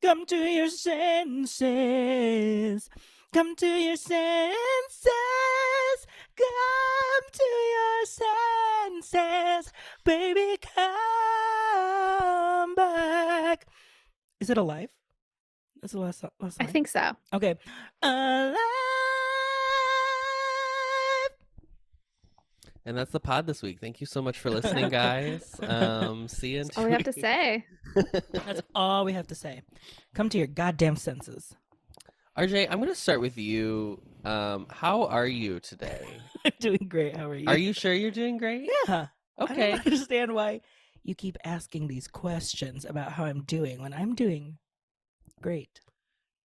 Come to your senses. Come to your senses. Come to your senses. Baby, come back. Is it alive? That's the last I line? think so. Okay. Alive. And that's the pod this week. Thank you so much for listening, guys. See you in 2 All we have to weeks. say. That's all we have to say. Come to your goddamn senses. RJ, I'm going to start with you. How are you today? I'm doing great. How are you? Are you sure you're doing great? Yeah. Okay. I don't understand why you keep asking these questions about how I'm doing when I'm doing great.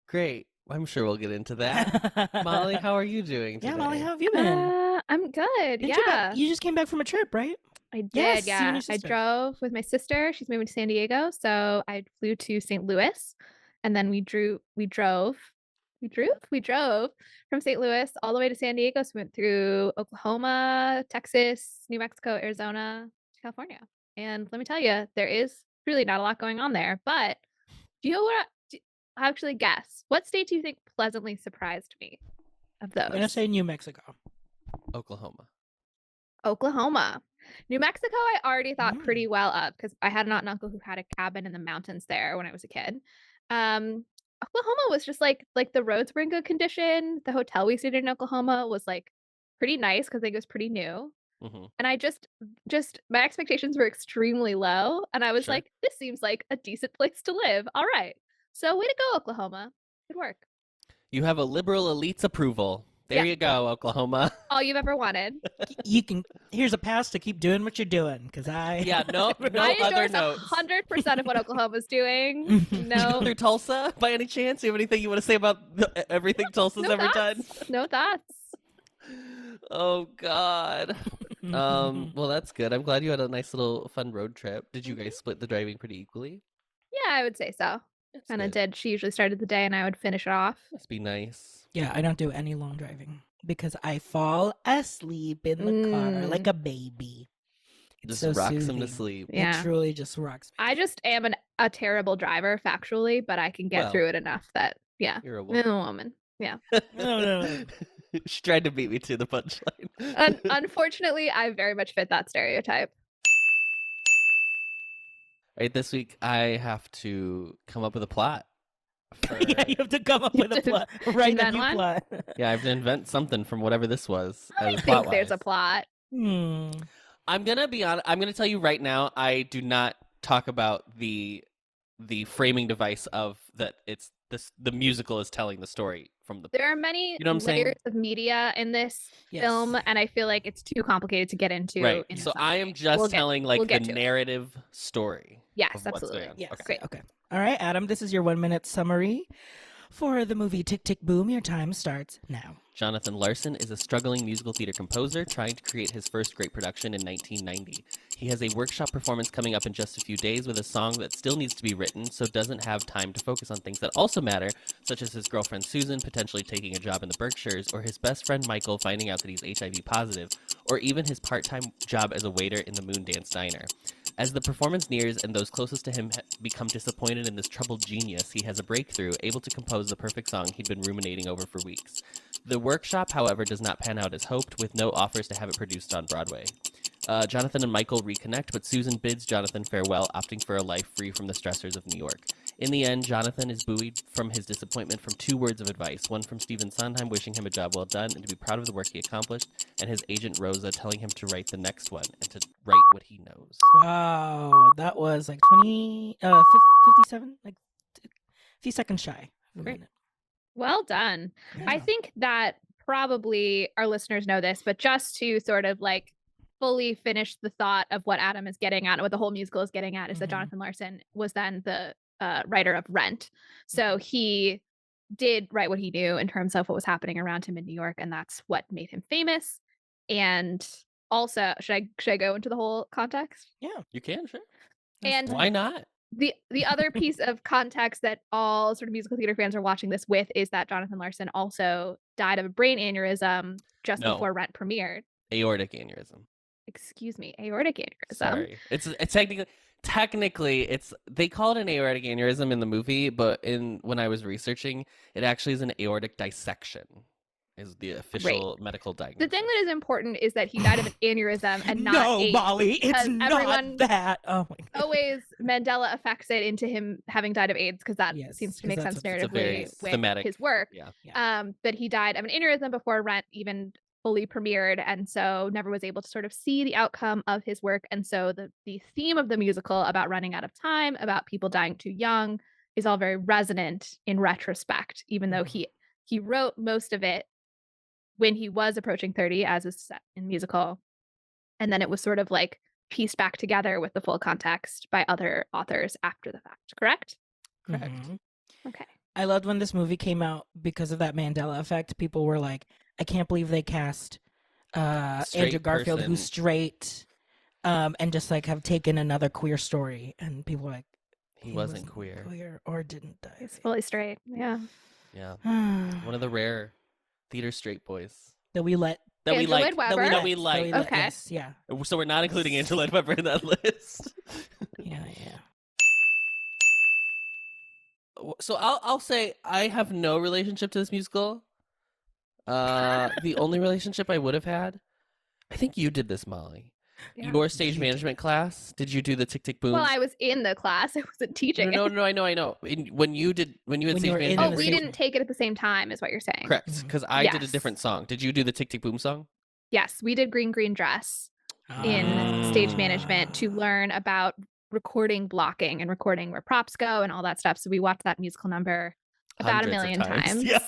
Great. I'm sure we'll get into that. Molly, how are you doing today? Yeah, Molly, how have you been? I'm good. Didn't yeah. You just came back from a trip, right? I did. Yes, you and yeah. your I sister. drove with my sister. She's moving to San Diego. So I flew to St. Louis and then we drove from St. Louis all the way to San Diego. So we went through Oklahoma, Texas, New Mexico, Arizona, California. And let me tell you, there is really not a lot going on there. But do you know what? I actually guess. What state do you think pleasantly surprised me of those? I'm going to say New Mexico. Oklahoma. New Mexico, I already thought pretty well of because I had an aunt and uncle who had a cabin in the mountains there when I was a kid. Oklahoma was just like the roads were in good condition. The hotel we stayed in Oklahoma was like pretty nice because I think it was pretty new. Mm-hmm. And I just my expectations were extremely low. And I was like, this seems like a decent place to live. All right. So way to go, Oklahoma. Good work. You have a liberal elite's approval. There you go, Oklahoma. All you've ever wanted. Here's a pass to keep doing what you're doing, because I no I other endorse notes. 100% of what Oklahoma's doing. No. Through Tulsa, by any chance? Do you have anything you want to say about everything Tulsa's ever done? No thoughts. Oh God. Well, that's good. I'm glad you had a nice little fun road trip. Did you guys split the driving pretty equally? Yeah, I would say so. Kind of did. She usually started the day and I would finish it off. Must be nice. Yeah, I don't do any long driving because I fall asleep in the car like a baby. Just rocks him to sleep. Yeah. It truly just rocks me. I just am a terrible driver factually, but I can get through it enough that, yeah. You're a woman. Yeah. No. She tried to beat me to the punchline. Unfortunately, I very much fit that stereotype. Right, this week I have to come up with a plot. Yeah, you have to come up with a plot. Write a new plot. Yeah, I have to invent something from whatever this was. I think there's a plot. I'm gonna be honest. I'm gonna tell you right now. I do not talk about the framing device of that. It's this. The musical is telling the story from the. There are many layers of media in this film, and I feel like it's too complicated to get into. Right. So I am just telling the narrative story. Yes, absolutely. Yes. Great. Okay. All right, Adam. This is your 1-minute summary for the movie Tick, Tick, Boom. Your time starts now. Jonathan Larson is a struggling musical theater composer trying to create his first great production in 1990. He has a workshop performance coming up in just a few days with a song that still needs to be written, so doesn't have time to focus on things that also matter, such as his girlfriend Susan potentially taking a job in the Berkshires, or his best friend Michael finding out that he's HIV positive, or even his part-time job as a waiter in the Moondance Diner. As the performance nears and those closest to him become disappointed in this troubled genius, he has a breakthrough, able to compose the perfect song he'd been ruminating over for weeks. The workshop, however, does not pan out as hoped, with no offers to have it produced on Broadway. Jonathan and Michael reconnect, but Susan bids Jonathan farewell, opting for a life free from the stressors of New York. In the end, Jonathan is buoyed from his disappointment from 2 words of advice, one from Stephen Sondheim wishing him a job well done and to be proud of the work he accomplished, and his agent Rosa telling him to write the next one and to write what he knows. Wow, that was like 57, like a few seconds shy. Great. Well done. Yeah. I think that probably our listeners know this, but just to sort of like fully finish the thought of what Adam is getting at, what the whole musical is getting at, is that Jonathan Larson was then the writer of Rent. So he did write what he knew in terms of what was happening around him in New York, and that's what made him famous. And also, should I go into the whole context? Yeah. You can, sure. And Why not? the other piece of context that all sort of musical theater fans are watching this with is that Jonathan Larson also died of a brain aneurysm just No. before Rent premiered. Aortic aneurysm. Excuse me, aortic aneurysm. Sorry. It's technically it's they call it an aortic aneurysm in the movie, but when I was researching, it actually is an aortic dissection. Is the official medical diagnosis. The thing that is important is that he died of an aneurysm and not no, AIDS, Molly, it's because not everyone that. Oh my God. always Mandela affects it into him having died of AIDS because that Yes, seems to 'cause make that's sense it's a very narratively with thematic- his work. Yeah. But he died of an aneurysm before Rent even fully premiered, and so never was able to sort of see the outcome of his work. And so the theme of the musical about running out of time, about people dying too young, is all very resonant in retrospect, even though he wrote most of it when he was approaching 30, as is set in musical. And then it was sort of like pieced back together with the full context by other authors after the fact, correct? Correct. Okay. I loved when this movie came out because of that Mandela effect. People were like, I can't believe they cast Andrew Straight Garfield, person. who's straight, and just like have taken another queer story. And people were like, He wasn't queer. or didn't die. He's fully straight. Yeah. Yeah. One of the rare theater straight boys that we let. that we Andrew like. Lloyd Webber. That we like. Okay. Yes, yeah. So we're not including Andrew Lloyd Webber in that list. Yeah. So I'll say I have no relationship to this musical. The only relationship I would have had, I think you did this, Molly. Yeah. Your stage You management class. Did you do the tick tick boom? Well, I was in the class. I wasn't teaching No, it. I know. When you had When stage you were in management, Oh, we stage- didn't take it at the same time, is what you're saying. correct? Because I did a Yes. different song. Did you do the tick tick boom song? Yes, we did Green Green Dress in stage management to learn about recording blocking and recording where props go and all that stuff. So we watched that musical number about Hundreds a of million times. Yeah.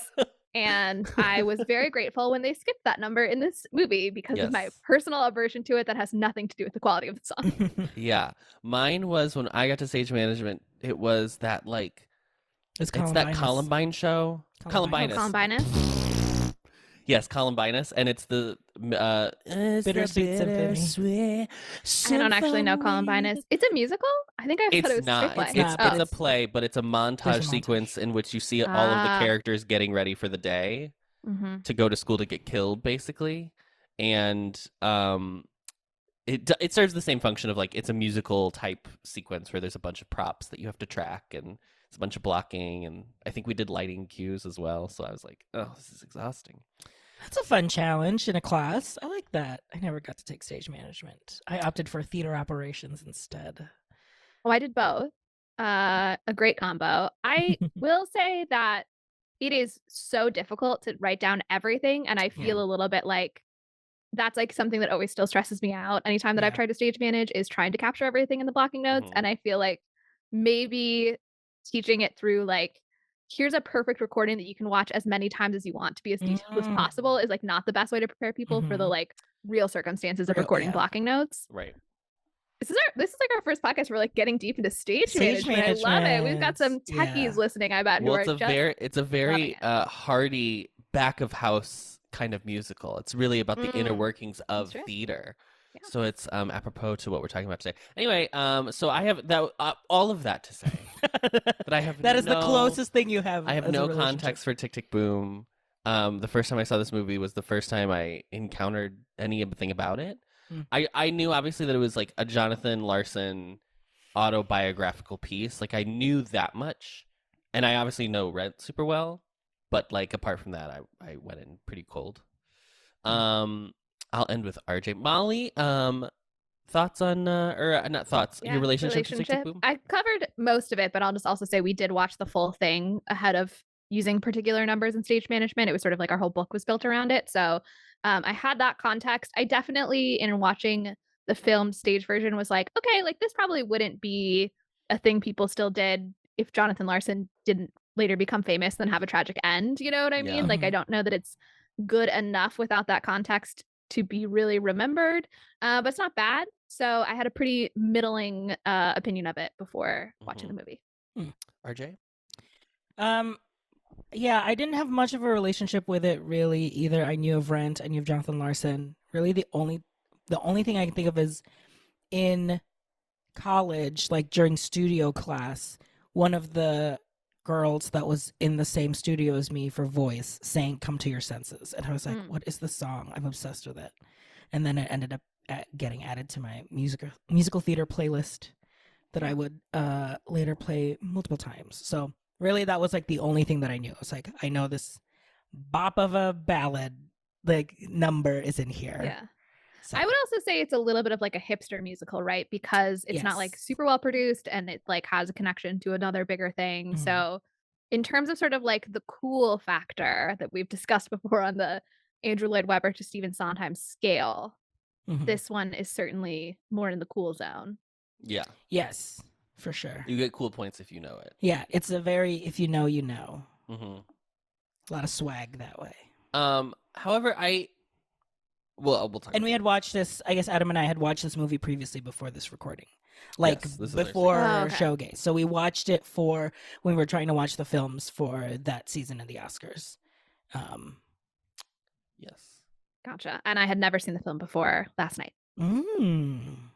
And I was very grateful when they skipped that number in this movie because of my Yes. personal aversion to it that has nothing to do with the quality of the song. Yeah. Mine was when I got to stage management, it was that like It's that Columbine show. Columbinus. Columbinus. Yes, Columbinus, and it's the Bittersweet Symphony. I don't actually know Columbinus. It's a musical? I think I thought it It's was not. straight play. It's, not, but it's a play, but it's a montage montage. sequence in which you see all of the Ah. characters getting ready for the day to go to school to get killed, basically. And it serves the same function of like it's a musical type sequence where there's a bunch of props that you have to track and it's a bunch of blocking, and I think we did lighting cues as well. So I was like, oh, this is exhausting. That's a fun challenge in a class. I like that. I never got to take stage management. I opted for theater operations instead. Oh, I did both. A great combo. I will say that it is so difficult to write down everything, and I feel a little bit like that's like something that always still stresses me out. Anytime that I've Yeah. tried to stage manage is trying to capture everything in the blocking notes, Mhm. and I feel like maybe teaching it through like here's a perfect recording that you can watch as many times as you want to be as detailed as possible is like not the best way to prepare people for the like real circumstances of Real- recording yeah. blocking notes. Right. This is like our first podcast. We're like getting deep into stage management. I love it. We've got some management, techies yeah. listening, I bet, Well, who are just it's a very loving hearty back of house kind of musical. It's really about the inner Mm. workings of true. theater. Yeah. So it's apropos to what we're talking about today. Anyway, so I have that all of that to say. But I have That is the no- closest thing you have. I have as a no relationship. context for Tick Tick Boom. The first time I saw this movie was the first time I encountered anything about it. Mm. I knew obviously that it was like a Jonathan Larson autobiographical piece. Like I knew that much, and I obviously know Rent super well. But like apart from that, I went in pretty cold. I'll end with RJ. Molly, thoughts on or not thoughts? Yeah, Your relationship to Tick Tick Boom? I covered most of it, but I'll just also say we did watch the full thing ahead of using particular numbers in stage management. It was sort of like our whole book was built around it. So I had that context. I definitely, in watching the filmed stage version, was like, okay, like this probably wouldn't be a thing people still did if Jonathan Larson didn't later become famous then have a tragic end. You know what I mean? Yeah. Like I don't know that it's good enough without that context to be really remembered, but it's not bad. So I had a pretty middling opinion of it before watching the movie. RJ? Yeah, I didn't have much of a relationship with it really either. I knew of Rent, I knew of Jonathan Larson. Really, the only thing I can think of is in college, like during studio class, one of the girls that was in the same studio as me for voice sang "Come to Your Senses," and I was like, "What is this song? I'm obsessed with it." And then it ended up getting added to my musical theater playlist that I would later play multiple times. So really, that was like the only thing that I knew. It's like, I know this bop of a ballad like number is in here. Yeah. So, I would also say it's a little bit of like a hipster musical, right? Because it's not like yes. super well produced and it like has a connection to another bigger thing. Mhm. So in terms of sort of like the cool factor that we've discussed before on the Andrew Lloyd Webber to Stephen Sondheim scale, Mhm. this one is certainly more in the cool zone. Yeah. Yes, for sure. You get cool points if you know it. Yeah, it's a very, if you know, you know. Mm-hmm. A lot of swag that way. However, we'll talk. And we had watched this, I guess Adam and I had watched this movie previously before this recording. Like Yes, this is our before second. Showgays. So we watched it for when we were trying to watch the films for that season of the Oscars. Yes. Gotcha. And I had never seen the film before last night. And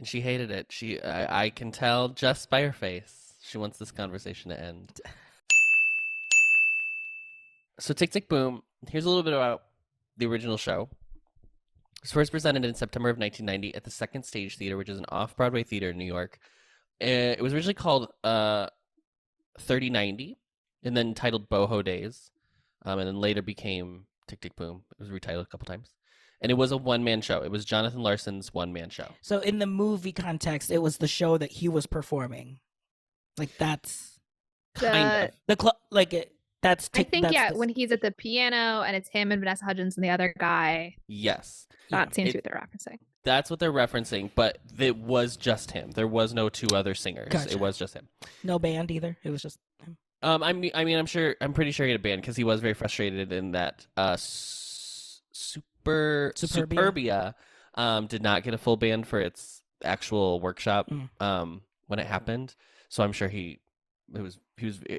she hated it. I can tell just by her face. She wants this conversation to end. So Tick, Tick, Boom. Here's a little bit about the original show. It was first presented in September of 1990 at the Second Stage Theater, which is an off-Broadway theater in New York. It was originally called 3090 and then titled Boho Days, and then later became Tick, Tick, Boom. It was retitled a couple times. And it was a one-man show. It was Jonathan Larson's one-man show. So in the movie context, it was the show that he was performing. Like that's Kind of. That's I think when he's at the piano and it's him and Vanessa Hudgens and the other guy. Yes. That seems to be what they're referencing. That's what they're referencing, but it was just him. There was no two other singers. Gotcha. It was just him. No band either. It was just him. I'm pretty sure he had a band because he was very frustrated in that Superbia did not get a full band for its actual workshop when it happened. So I'm sure he was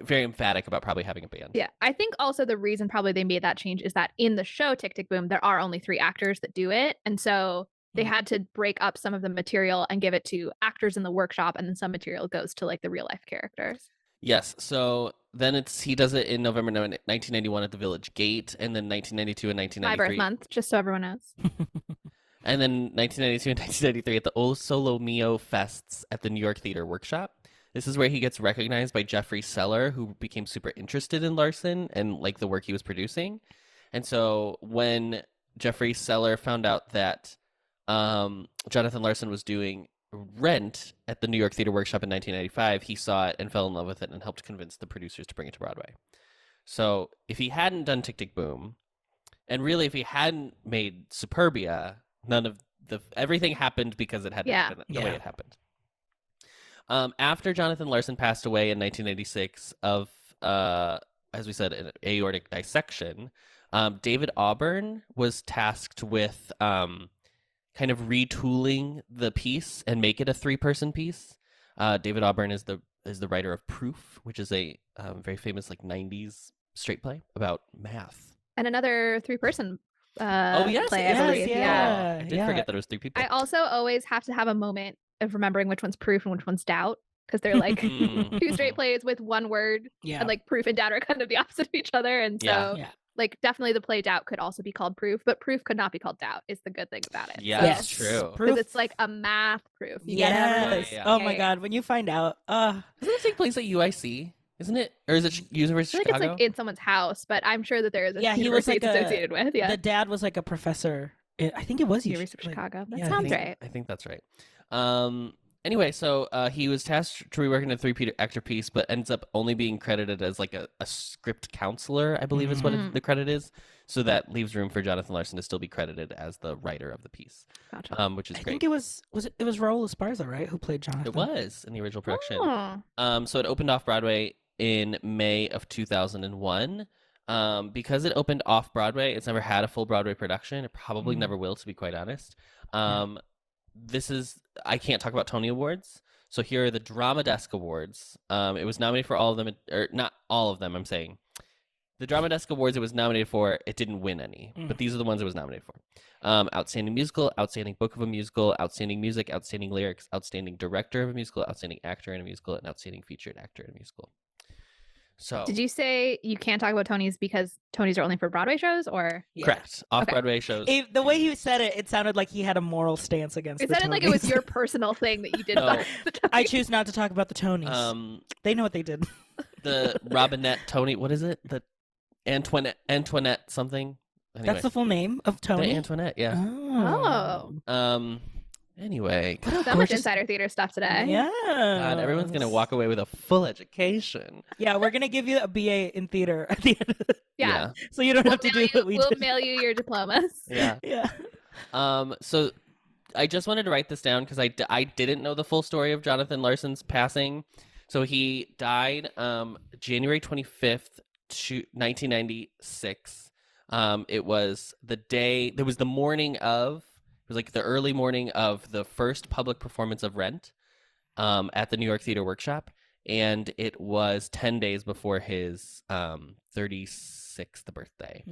very emphatic about probably having a band. Yeah, I think also the reason probably they made that change is that in the show Tick, Tick, Boom, there are only 3 actors that do it, and so they had to break up some of the material and give it to actors in the workshop, and then some material goes to like the real life characters. Yes. So then he does it in November 1991 at the Village Gate, and then 1992 and 1993. My birth month, just so everyone knows. And then 1992 and 1993 at the O Solo Mio Fests at the New York Theater Workshop. This is where he gets recognized by Jeffrey Seller, who became super interested in Larson and like the work he was producing. And so when Jeffrey Seller found out that Jonathan Larson was doing Rent at the New York Theater Workshop in 1995, he saw it and fell in love with it and helped convince the producers to bring it to Broadway. So if he hadn't done Tick, Tick, Boom, and really if he hadn't made Superbia, everything happened because it had to happen the way it happened. After Jonathan Larson passed away in 1986 of, as we said, an aortic dissection, David Auburn was tasked with kind of retooling the piece and make it a 3-person piece. David Auburn is the writer of Proof, which is a very famous like 90s straight play about math. And another 3-person play, I believe. I did forget that it was 3 people. I also always have to have a moment of remembering which one's Proof and which one's Doubt, because they're like 2 straight plays with one word, and like Proof and Doubt are kind of the opposite of each other, and so like definitely the play Doubt could also be called Proof, but Proof could not be called Doubt is the good thing about it. Yeah, that's true. Because it's like a math proof. Oh my god, when you find out, doesn't it take place at UIC? Isn't it? Or is it University of Chicago? It's like in someone's house, but I'm sure that there is a he university was like associated with. Yeah, the dad was like a professor. I think it was University of Chicago. That yeah, sounds right. I think that's right. Anyway, so he was tasked to rework in a 3-actor piece, but ends up only being credited as like a script counselor, I believe is what the credit is. So that leaves room for Jonathan Larson to still be credited as the writer of the piece, which is great. I think it was Raul Esparza, right, who played Jonathan? It was in the original production. Oh. So it opened off Broadway in May of 2001. Because it opened off Broadway, it's never had a full Broadway production. It probably never will, to be quite honest. I can't talk about Tony Awards. So here are the Drama Desk Awards. It was nominated for all of them, or not all of them, I'm saying. The Drama Desk Awards it was nominated for, it didn't win any, but these are the ones it was nominated for. Outstanding Musical, Outstanding Book of a Musical, Outstanding Music, Outstanding Lyrics, Outstanding Director of a Musical, Outstanding Actor in a Musical, and Outstanding Featured Actor in a Musical. So, Did you say you can't talk about Tonys because Tonys are only for Broadway shows, or? Yeah. correct. Off-Broadway shows. The way he said it, it sounded like he had a moral stance against It the sounded like it was Tonys. your personal thing that you did. No. about the Tonys. I choose not to talk about the Tonys. They know what they did. The Robinette Tony, what is it? The Antoinette something? Anyway, That's the full name of the Tony? Antoinette, yeah. Oh. Anyway. So much insider theater stuff today. Yeah. God, everyone's going to walk away with a full education. Yeah, we're going to give you a BA in theater at the end of the... Yeah. So you don't have to do what we We'll did. mail you your diplomas. Yeah. Yeah. So I just wanted to write this down because I didn't know the full story of Jonathan Larson's passing. So he died January 25th, 1996. It was the morning of, it was like the early morning of the first public performance of Rent at the New York Theater Workshop. And it was 10 days before his 36th birthday.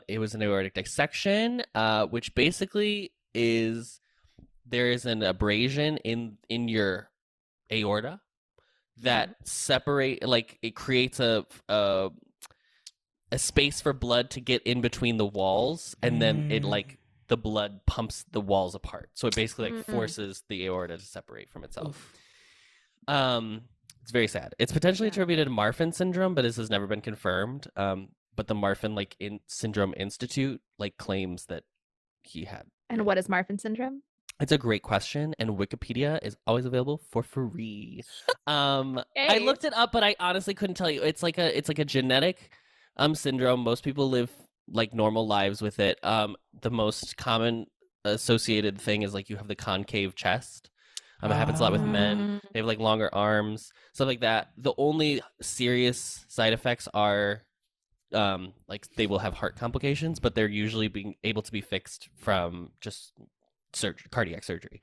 It was an aortic dissection, which basically is there is an abrasion in your aorta that separate, like it creates a space for blood to get in between the walls, and then it like the blood pumps the walls apart. So it basically like forces the aorta to separate from itself. It's very sad. It's potentially attributed to Marfan syndrome, but this has never been confirmed. But the Marfan syndrome institute like claims that he had. And what is Marfan syndrome? It's a great question, and Wikipedia is always available for free. I Hey. looked it up, but I honestly couldn't tell you. It's like a genetic syndrome. Most people live like normal lives with it. The most common associated thing is like you have the concave chest. It happens a lot with men. They have like longer arms, stuff like that. The only serious side effects are like they will have heart complications, but they're usually being able to be fixed from just cardiac surgery.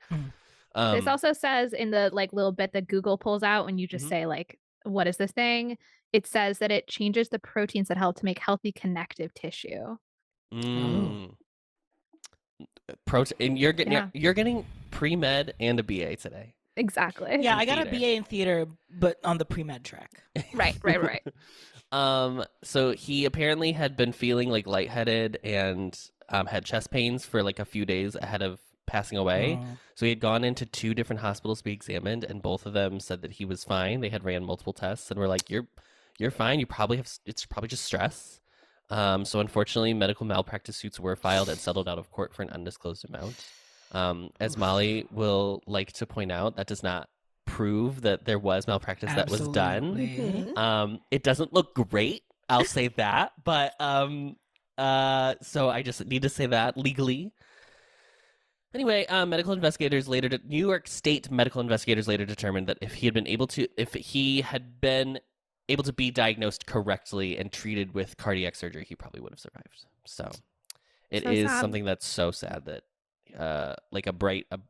This also says in the like little bit that Google pulls out when you just say like, what is this thing? It says that it changes the proteins that help to make healthy connective tissue. Protein. You're getting pre-med and a BA today. Exactly. Yeah, I got a BA in theater, but on the pre-med track. Right. So he apparently had been feeling like lightheaded and had chest pains for like a few days ahead of passing away. So he had gone into 2 different hospitals to be examined, and both of them said that he was fine. They had ran multiple tests and were like, you're fine. You probably it's probably just stress. So unfortunately, medical malpractice suits were filed and settled out of court for an undisclosed amount. As Molly will like to point out, that does not prove that there was malpractice that was done. It doesn't look great, I'll say that, but so I just need to say that legally. Anyway, New York State medical investigators later determined that if he had been able to be diagnosed correctly and treated with cardiac surgery, he probably would have survived. So it is something that's so sad that like a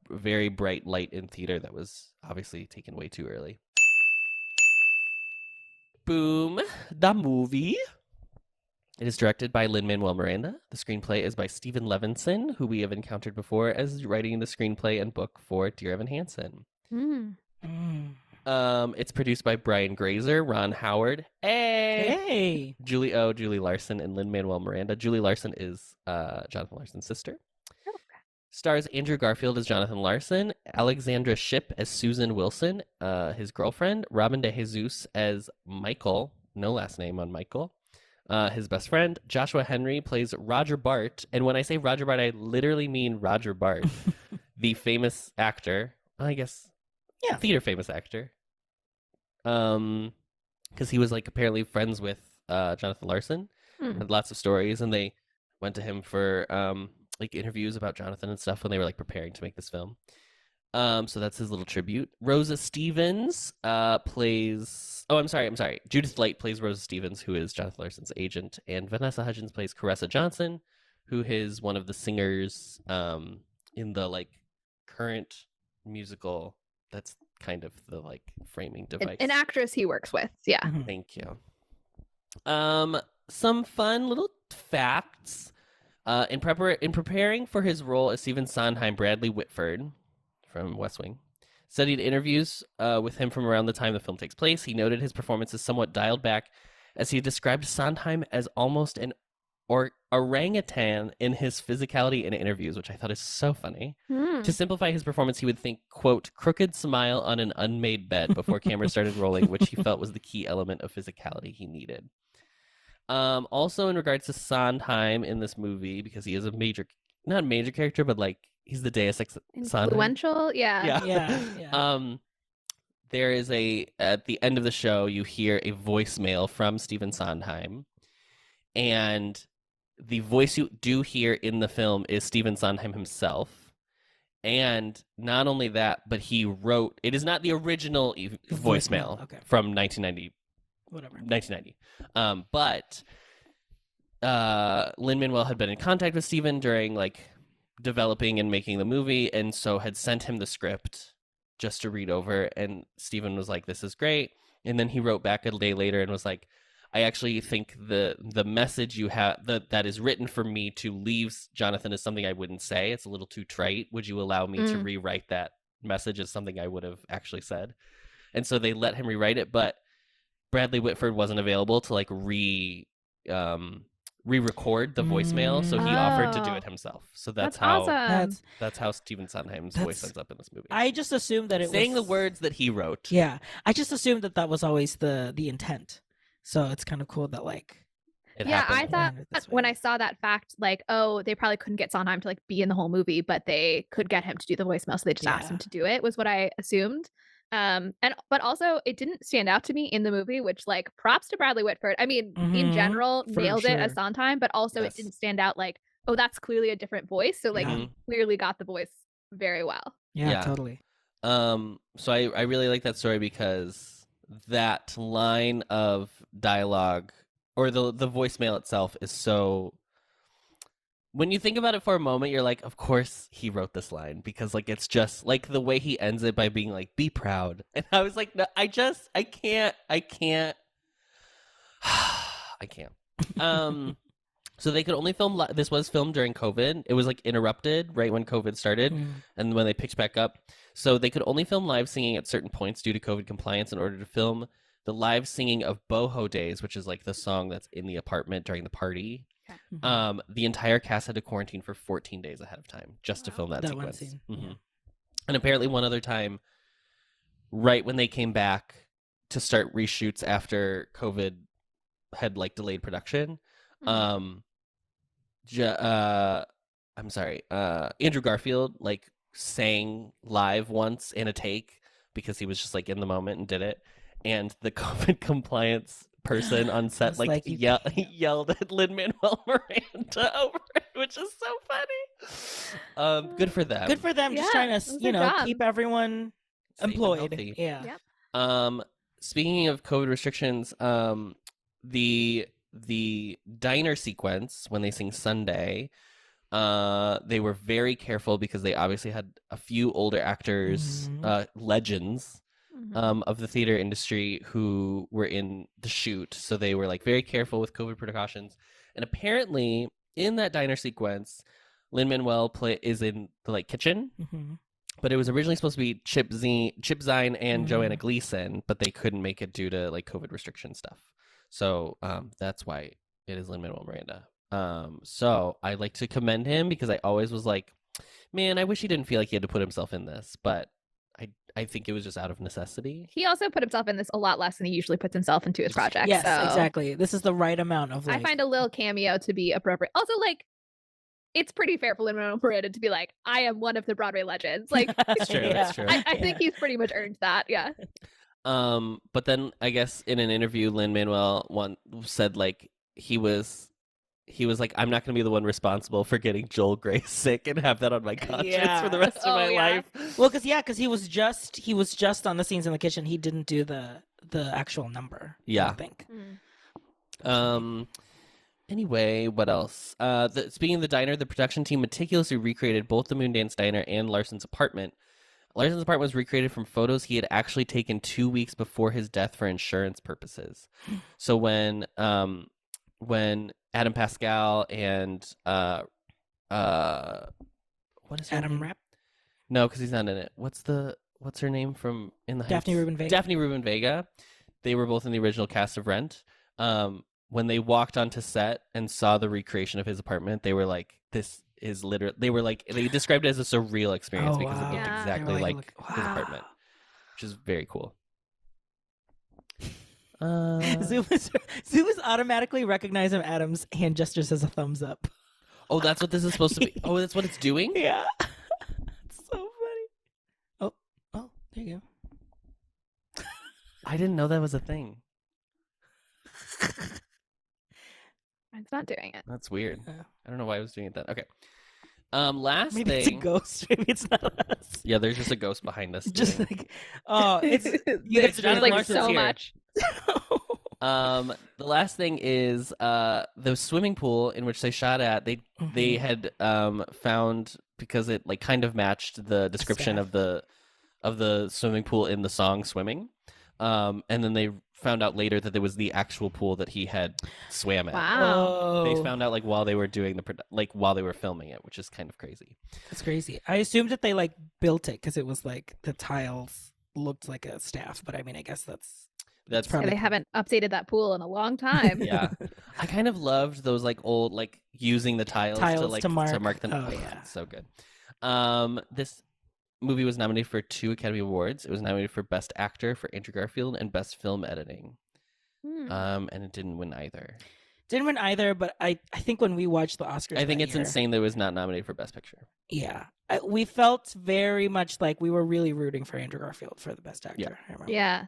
very bright light in theater that was obviously taken way too early. Boom, the movie. It is directed by Lin-Manuel Miranda. The screenplay is by Stephen Levinson, who we have encountered before as writing the screenplay and book for Dear Evan Hansen. It's produced by Brian Grazer, Ron Howard, Julie O, Julie Larson, and Lin-Manuel Miranda. Julie Larson is Jonathan Larson's sister. Stars Andrew Garfield as Jonathan Larson, Alexandra Shipp as Susan Wilson, his girlfriend, Robin DeJesus as Michael, no last name on Michael, his best friend. Joshua Henry plays Roger Bart, and when I say Roger Bart, I literally mean Roger Bart, the famous actor, I guess, theater famous actor, because he was like apparently friends with Jonathan Larson, had lots of stories, and they went to him for like interviews about Jonathan and stuff when they were like preparing to make this film. So that's his little tribute. Rosa Stevens plays... Oh, I'm sorry. Judith Light plays Rosa Stevens, who is Jonathan Larson's agent, and Vanessa Hudgens plays Caressa Johnson, who is one of the singers in the like current musical. That's kind of the like framing device. An actress he works with, yeah. Thank you. Some fun little facts. In preparing for his role as Stephen Sondheim, Bradley Whitford from West Wing studied interviews with him from around the time the film takes place. He noted his performance is somewhat dialed back, as he described Sondheim as almost an orangutan in his physicality in interviews, which I thought is so funny. To simplify his performance, he would think, quote, crooked smile on an unmade bed before camera started rolling, which he felt was the key element of physicality he needed. Also, in regards to Sondheim in this movie, because he is a not a major character, but like he's the Deus Ex Sondheim. Influential, yeah. Yeah. There is at the end of the show, you hear a voicemail from Stephen Sondheim, and the voice you do hear in the film is Stephen Sondheim himself. And not only that, but he wrote, it is not the original voicemail okay. from 1990. Whatever. 1990. But Lin-Manuel had been in contact with Stephen during like developing and making the movie, and so had sent him the script just to read over, and Stephen was like, this is great. And then he wrote back a day later and was like, I actually think the message you have that is written for me to leave Jonathan is something I wouldn't say. It's a little too trite. Would you allow me to rewrite that message as something I would have actually said? And so they let him rewrite it, but Bradley Whitford wasn't available to like re-record the voicemail, so he offered to do it himself. So that's how awesome. that's how Stephen Sondheim's voice ends up in this movie. I just assumed that it saying was the words that he wrote. Yeah, I just assumed that was always the intent. So it's kind of cool that like. I thought when I saw that fact, like, oh, they probably couldn't get Sondheim to like be in the whole movie, but they could get him to do the voicemail, so they just asked him to do it. Was what I assumed. But also it didn't stand out to me in the movie, which like props to Bradley Whitford. I mean, in general, nailed it as Sondheim, but also it didn't stand out like, oh, that's clearly a different voice. So like he clearly got the voice very well. Yeah, totally. So I really like that story because that line of dialogue or the voicemail itself is so, when you think about it for a moment, you're like, of course he wrote this line, because like it's just like the way he ends it by being like, be proud. And I was like, no, I can't. So they could only film this was filmed during COVID. It was like interrupted right when COVID started and when they picked back up. So they could only film live singing at certain points due to COVID compliance in order to film the live singing of Boho Days, which is like the song that's in the apartment during the party. Okay. The entire cast had to quarantine for 14 days ahead of time just to film that sequence. One scene. Yeah. And apparently one other time, right when they came back to start reshoots after COVID had like delayed production, Andrew Garfield like sang live once in a take because he was just like in the moment and did it, and the COVID compliance person on set like yelled at Lin-Manuel Miranda over it, which is so funny. Good for them. Good for them. Just trying to keep everyone employed. Yeah. Yep. Speaking of COVID restrictions, the diner sequence when they sing Sunday, they were very careful because they obviously had a few older actors, legends of the theater industry who were in the shoot, so they were like very careful with COVID precautions. And apparently in that diner sequence, Lin-Manuel is in the like kitchen, but it was originally supposed to be Chip Zine and Joanna Gleason, but they couldn't make it due to like COVID restriction stuff. So that's why it is Lin-Manuel Miranda. So I like to commend him because I always was like, man, I wish he didn't feel like he had to put himself in this, but I think it was just out of necessity. He also put himself in this a lot less than he usually puts himself into his projects. Yes, so exactly. This is the right amount of I find a little cameo to be appropriate. Also, like, it's pretty fair for Lin-Manuel Miranda to be like, I am one of the Broadway legends. Like, that's true. That's true. I think he's pretty much earned that. Yeah. But then I guess in an interview, Lin-Manuel said like he was like, I'm not going to be the one responsible for getting Joel Grey sick and have that on my conscience for the rest of my life. Well, because he was just on the scenes in the kitchen. He didn't do the actual number. Yeah, I think. Anyway, what else? Speaking of the diner, the production team meticulously recreated both the Moondance Diner and Larson's apartment. Larson's apartment was recreated from photos he had actually taken 2 weeks before his death for insurance purposes. So when Adam Pascal and what is her Adam name? Rapp. No, because he's not in it. What's her name from In the Heights? Daphne Rubin Vega. Daphne Rubin Vega. They were both in the original cast of Rent. When they walked onto set and saw the recreation of his apartment, they were like, "This is literally." They were like, they described it as a surreal experience Oh, because it wow. looked Yeah. exactly They were like like, his wow. apartment, which is very cool. Zoom is automatically recognizing Adam's hand gestures as a thumbs up. Oh, that's what this is supposed to be. Oh, that's what it's doing? Yeah. It's so funny. Oh, there you go. I didn't know that was a thing. It's not doing it. That's weird. Yeah. I don't know why I was doing it then. Okay. Last Maybe thing. it's a ghost. Maybe it's not us. Yeah, there's just a ghost behind us. Just doing- like, oh, it's you It's guys Jonathan like Larson's so here. much. The last thing is the swimming pool in which they shot at. They had found, because it like kind of matched the description Staff. of the swimming pool in the song Swimming. And then they found out later that it was the actual pool that he had swam at. Wow. They found out like while they were doing while they were filming it, which is kind of crazy. That's crazy. I assumed that they like built it because it was like the tiles looked like a staff, but I mean, I guess that's That's Yeah, probably they haven't updated that pool in a long time. yeah. I kind of loved those like old like using the tiles Tiles to to mark mark. them. Oh, yeah. So good. This movie was nominated for 2 Academy Awards. It was nominated for Best Actor for Andrew Garfield and Best Film Editing. Hmm. And it didn't win either. Didn't win either, but I think when we watched the Oscars, I think that it's year, insane that it was not nominated for Best Picture. Yeah, we felt very much like we were really rooting for Andrew Garfield for the best actor. Yeah. I remember. Yeah.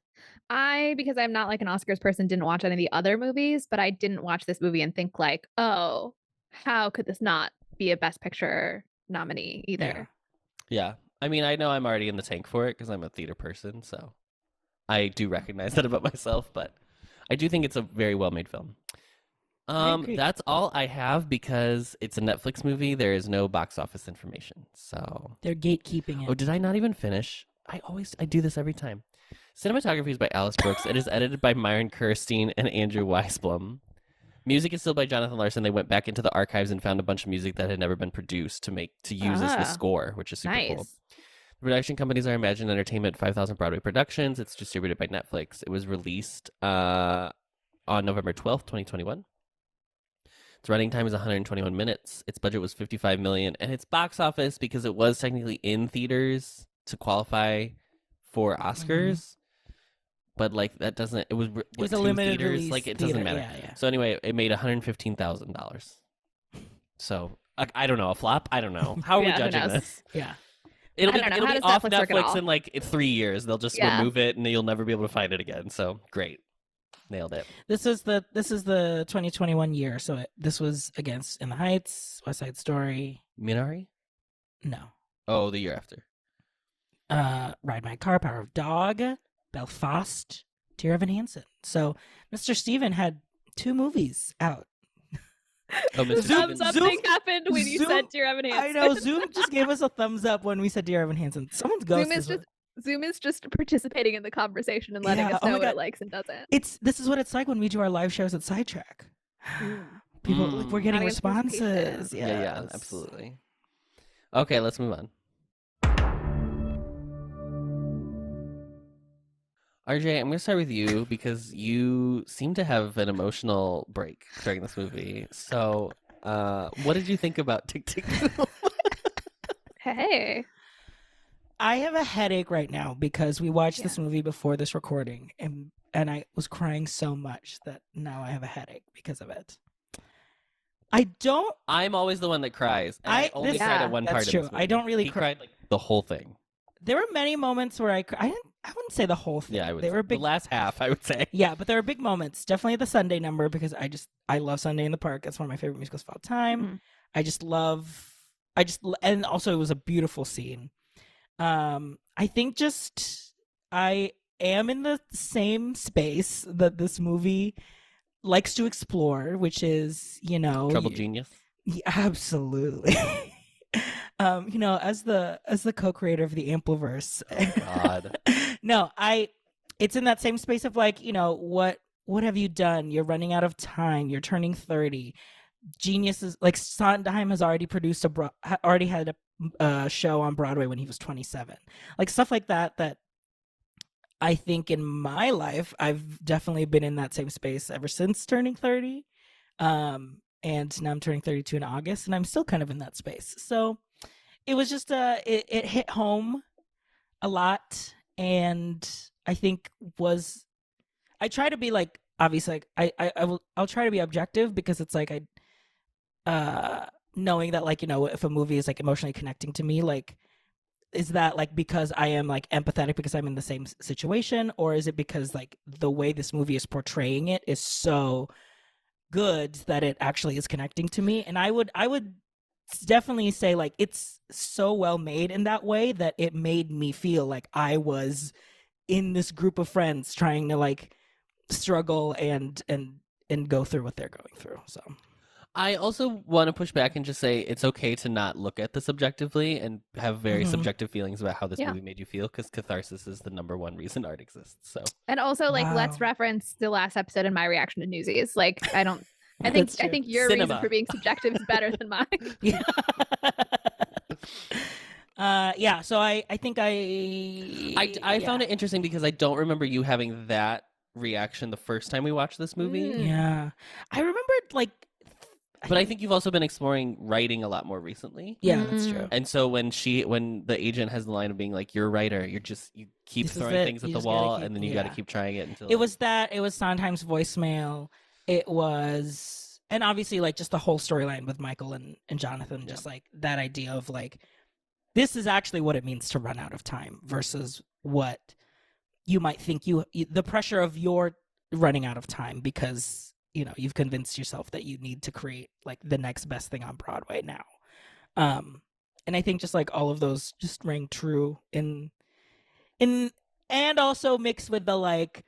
Because I'm not like an Oscars person, didn't watch any of the other movies, but I didn't watch this movie and think like, oh, how could this not be a Best Picture nominee either? Yeah. I mean, I know I'm already in the tank for it because I'm a theater person, so I do recognize that about myself, but I do think it's a very well-made film. agree. That's all I have because it's a Netflix movie. There is no box office information. So, They're gatekeeping it. oh, did I not even finish? I do this every time. Cinematography is by Alice Brooks. It is edited by Myron Kirstein and Andrew Weisblum. Music is still by Jonathan Larson. They went back into the archives and found a bunch of music that had never been produced to use as the Ah, score, which is super Nice. cool. The production companies are Imagine Entertainment, 5000 Broadway Productions. It's distributed by Netflix. It was released on November 12th, 2021. Its running time is 121 minutes. Its budget was $55 million, and its box office, because it was technically in theaters to qualify for Oscars, but like that doesn't. It was It was a 2 limited theaters. release. Like it theater. doesn't matter. Yeah. So anyway, it made $115,000. So I don't know, a flop. I don't know. How are we Yeah, who judging knows? this? Yeah. It'll I be, don't know. it'll How be does off Netflix work at Netflix all? in like 3 years. They'll just Yeah. remove it, and you'll never be able to find it again. So great, nailed it. This is the 2021 year. So this was against In the Heights, West Side Story. Minari? No. Oh, the year after. Ride My Car, Power of Dog, Belfast, Dear Evan Hansen. So Mr. Steven had 2 movies out. Oh, Mr. Zoom- Stevens. Something happened when you Zoom- said Dear Evan Hansen. I know Zoom just gave us a thumbs up when we said Dear Evan Hansen. Someone's ghost Zoom is just participating in the conversation and letting Yeah, us oh know my what it God. likes and doesn't. This is what it's like when we do our live shows at Sidetrack. People like, we're getting Audience participation. responses. Yeah, Yes. absolutely. Okay, let's move on. RJ, I'm going to start with you because you seem to have an emotional break during this movie. So, what did you think about Tick Tick Boom? Hey. I have a headache right now because we watched Yeah. this movie before this recording, and I was crying so much that now I have a headache because of it. I don't. I'm always the one that cries. And I only this- cried Yeah, at one that's part. true. Of this I movie. don't really He cry- cried like the whole thing. There were many moments where I didn't. I wouldn't say the whole thing. Yeah, I would. They were The big. last half, I would say. Yeah, but there were big moments. Definitely the Sunday number because I love Sunday in the Park. It's one of my favorite musicals of all time. Mhm. And also it was a beautiful scene. I think just I am in the same space that this movie likes to explore, which is, Trouble Genius. yeah, absolutely. As the co-creator of the Ampliverse. God. No, it's in that same space of like, what have you done? You're running out of time. You're turning 30. Geniuses like Sondheim has already produced already had a show on Broadway when he was 27. Like stuff like that I think in my life I've definitely been in that same space ever since turning 30. And now I'm turning 32 in August, and I'm still kind of in that space. So it was just it hit home a lot, and I think I try to be like, obviously, like I'll try to be objective, because it's like knowing that, like, if a movie is like emotionally connecting to me, like, is that like because I am like empathetic because I'm in the same situation, or is it because like the way this movie is portraying it is so good that it actually is connecting to me? And I would definitely say like it's so well made in that way that it made me feel like I was in this group of friends trying to like struggle and go through what they're going through. So I also want to push back and just say it's okay to not look at this objectively and have very subjective feelings about how this movie made you feel, because catharsis is the number one reason art exists. So, and also like let's Wow. reference the last episode and my reaction to Newsies. Like I think That's true. your reason Cinema. for being subjective is better than mine. Yeah. Yeah, so I think I found it interesting because I don't remember you having that reaction the first time we watched this movie. Yeah. I remembered like But I think you've also been exploring writing a lot more recently. Yeah, that's true. And so when the agent has the line of being like, "You're a writer," you keep This is throwing it. things at You the just gotta wall, keep- and then you got to yeah. keep trying it until It was Sondheim's voicemail. It was, and obviously like just the whole storyline with Michael and Jonathan, just like that idea of like, this is actually what it means to run out of time versus what you might think the pressure of your running out of time because you've convinced yourself that you need to create like the next best thing on Broadway now. And I think just like all of those just rang true in and also mixed with the like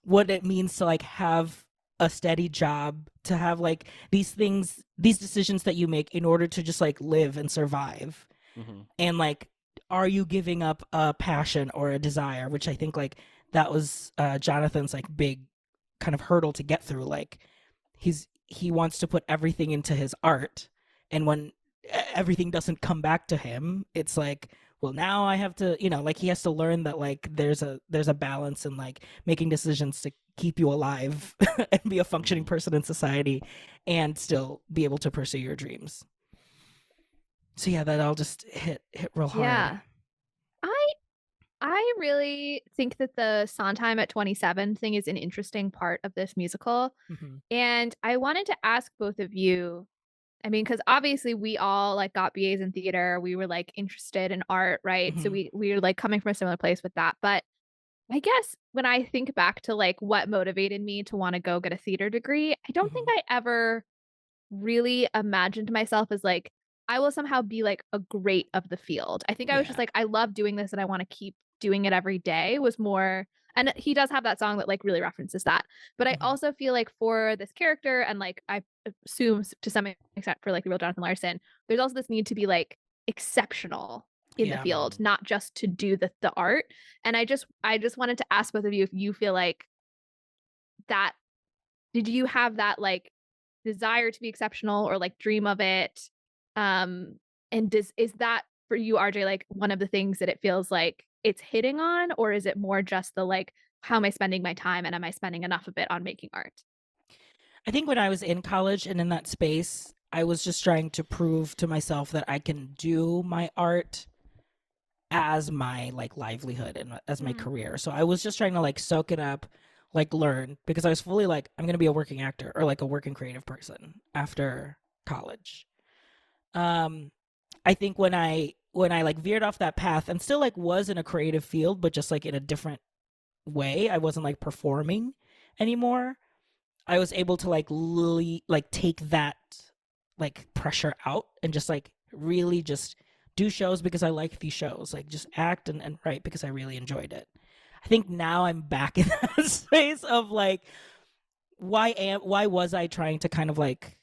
what it means to like have a steady job, to have like these decisions that you make in order to just like live and survive. And like, are you giving up a passion or a desire, which I think like that was Jonathan's like big kind of hurdle to get through. Like he wants to put everything into his art, and when everything doesn't come back to him, it's like, well, now I have to, like he has to learn that like there's a balance in like making decisions to keep you alive and be a functioning person in society and still be able to pursue your dreams. So yeah, that all just hit real hard. Yeah. I really think that the Sondheim at 27 thing is an interesting part of this musical. And I wanted to ask both of you, I mean, because obviously we all like got BAs in theater. We were like interested in art, right? So we were like coming from a similar place with that. But I guess when I think back to like what motivated me to want to go get a theater degree, I don't think I ever really imagined myself as like, I will somehow be like a great of the field. I think I was just like, I love doing this and I want to keep doing it every day was more. And he does have that song that like really references that. But I also feel like for this character, and like I assume to some extent for like the real Jonathan Larson, there's also this need to be like exceptional in the field, not just to do the art. And I just wanted to ask both of you if you feel like that, did you have that like desire to be exceptional or like dream of it? And is that for you, RJ, like one of the things that it feels like it's hitting on, or is it more just the like, how am I spending my time and am I spending enough of it on making art? I think when I was in college and in that space, I was just trying to prove to myself that I can do my art as my like livelihood and as my career. So I was just trying to like soak it up, like learn, because I was fully like, I'm going to be a working actor or like a working creative person after college. I think when I like veered off that path and still like was in a creative field, but just like in a different way, I wasn't like performing anymore. I was able to like really like take that like pressure out and just like really just do shows because I like these shows, like just act and write because I really enjoyed it. I think now I'm back in that space of like, why was I trying to kind of like,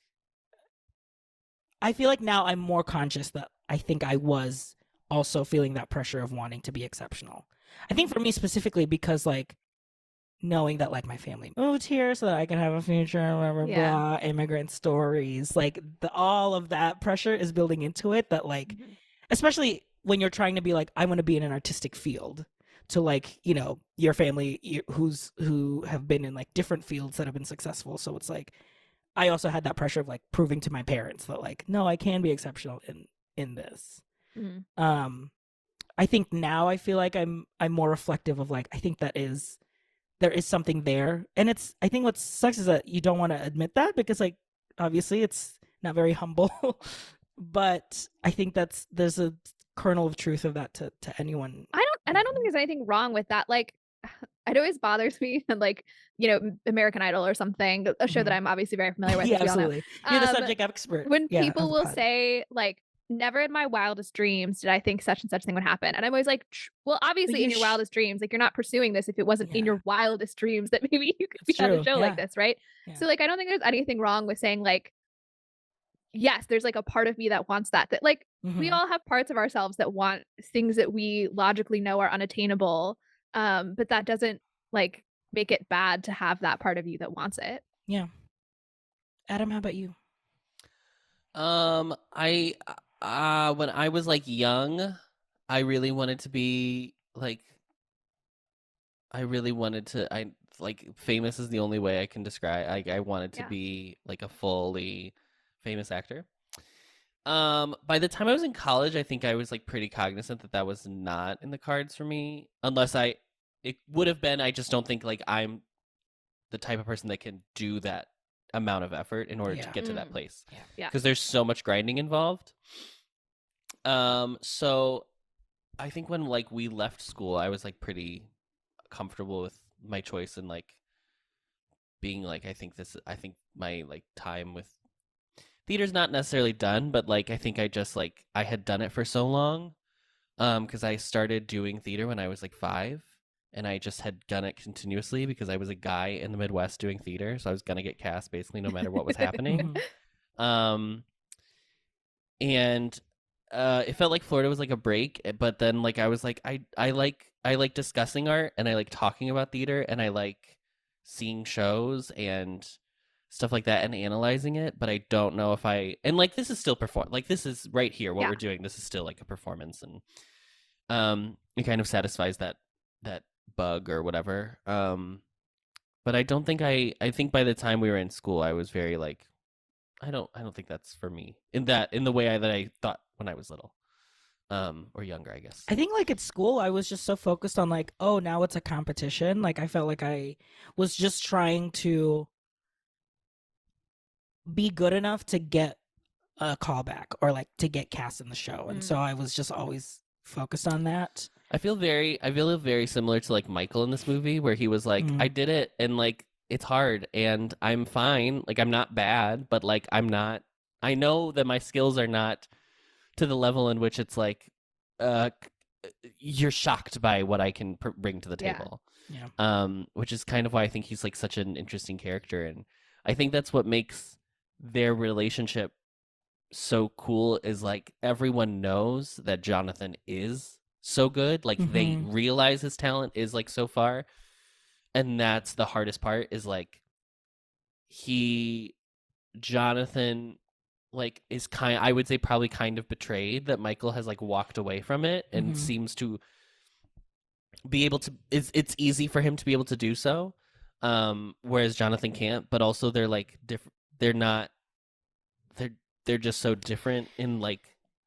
I feel like now I'm more conscious that I think I was also feeling that pressure of wanting to be exceptional. I think for me specifically because like knowing that like my family moved here so that I can have a future, blah blah Yeah. blah, immigrant stories, like all of that pressure is building into it. That like, especially when you're trying to be like, I want to be in an artistic field, to like your family who have been in like different fields that have been successful. So it's like I also had that pressure of like proving to my parents that like no, I can be exceptional in this. Mhm. I think now I feel like I'm more reflective of like I think there is something there. And it's, I think what sucks is that you don't want to admit that because like obviously it's not very humble. But I think there's a kernel of truth of that to anyone. I don't think there's anything wrong with that. Like, it always bothers me, and like, American Idol or something, a show that I'm obviously very familiar with, Yeah, as we all know. absolutely. You're the subject expert. When Yeah, people of the will pod. say like, never in my wildest dreams did I think such and such thing would happen. And I'm always like, well, obviously you in your wildest dreams, like you're not pursuing this if it wasn't in Yeah. your wildest dreams that maybe you could It's be on a true. show like Yeah. this, right? Yeah. So like, I don't think there's anything wrong with saying like, yes, there's like a part of me that wants that like we Mhm. all have parts of ourselves that want things that we logically know are unattainable. But that doesn't like make it bad to have that part of you that wants it. Yeah. Adam, how about you? I when I was like young, I really wanted to be like I like famous is the only way I can describe. I wanted to Yeah. be like a fully famous actor. By the time I was in college, I think I was like pretty cognizant that that was not in the cards for me, unless it would have been. I just don't think like I'm the type of person that can do that amount of effort in order to get to that place. Yeah. Because there's so much grinding involved. So I think when like we left school, I was like pretty comfortable with my choice and like being like I think my like time with theater's not necessarily done, but like I think I just like I had done it for so long because I started doing theater when I was like 5 and I just had done it continuously because I was a guy in the Midwest doing theater, so I was gonna get cast basically no matter what was happening. um and it felt like Florida was like a break, but then like I was like I like discussing art and I like talking about theater and I like seeing shows and stuff like that and analyzing it, but I don't know if I and like this is still like this is right here what we're doing. This is still like a performance and it kind of satisfies that bug or whatever. But I don't think I think by the time we were in school I was very like I don't think that's for me in the way that I thought when I was little. Or younger, I guess. I think like at school I was just so focused on like, oh, now it's a competition. Like I felt like I was just trying to be good enough to get a callback or like to get cast in the show. And so I was just always focused on that. I feel very similar to like Michael in this movie where he was like, I did it and like it's hard and I'm fine. Like I'm not bad, but like I know that my skills are not to the level in which it's like you're shocked by what I can bring to the table. Yeah. Which is kind of why I think he's like such an interesting character, and I think that's what makes their relationship so cool is like everyone knows that Jonathan is so good, like they realize his talent is like so far, and that's the hardest part is like Jonathan like is I would say probably kind of betrayed that Michael has like walked away from it and seems to be able to it's easy for him to be able to do so, whereas Jonathan can't, but also they're like different. They're just so different in like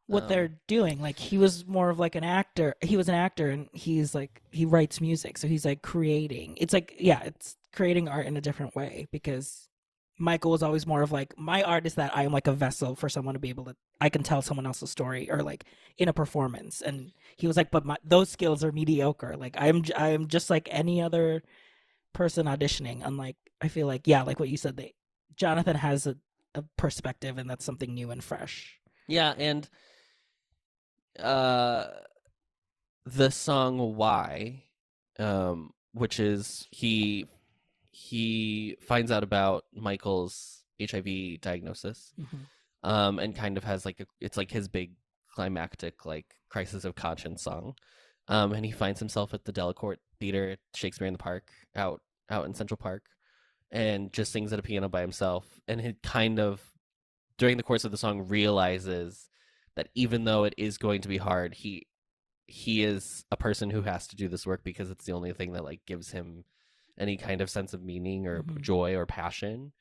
what they're doing. Like he was more of like an actor. He was an actor and he's like he writes music, so he's like creating. It's like it's creating art in a different way because Michael was always more of like my art is that I am like a vessel for someone to be able to I can tell someone else's story or like in a performance, and he was like but those skills are mediocre. Like I'm just like any other person auditioning. Unlike I feel like like what you said, Jonathan has a perspective and that's something new and fresh. Yeah, and the song Why, which is he finds out about Michael's HIV diagnosis. and kind of has like it's like his big climactic like crisis of conscience song. And he finds himself at the Delacorte Theater at Shakespeare in the Park out in Central Park, and just sings at a piano by himself. And he kind of during the course of the song realizes that even though it is going to be hard, he is a person who has to do this work because it's the only thing that like gives him any kind of sense of meaning or joy or passion.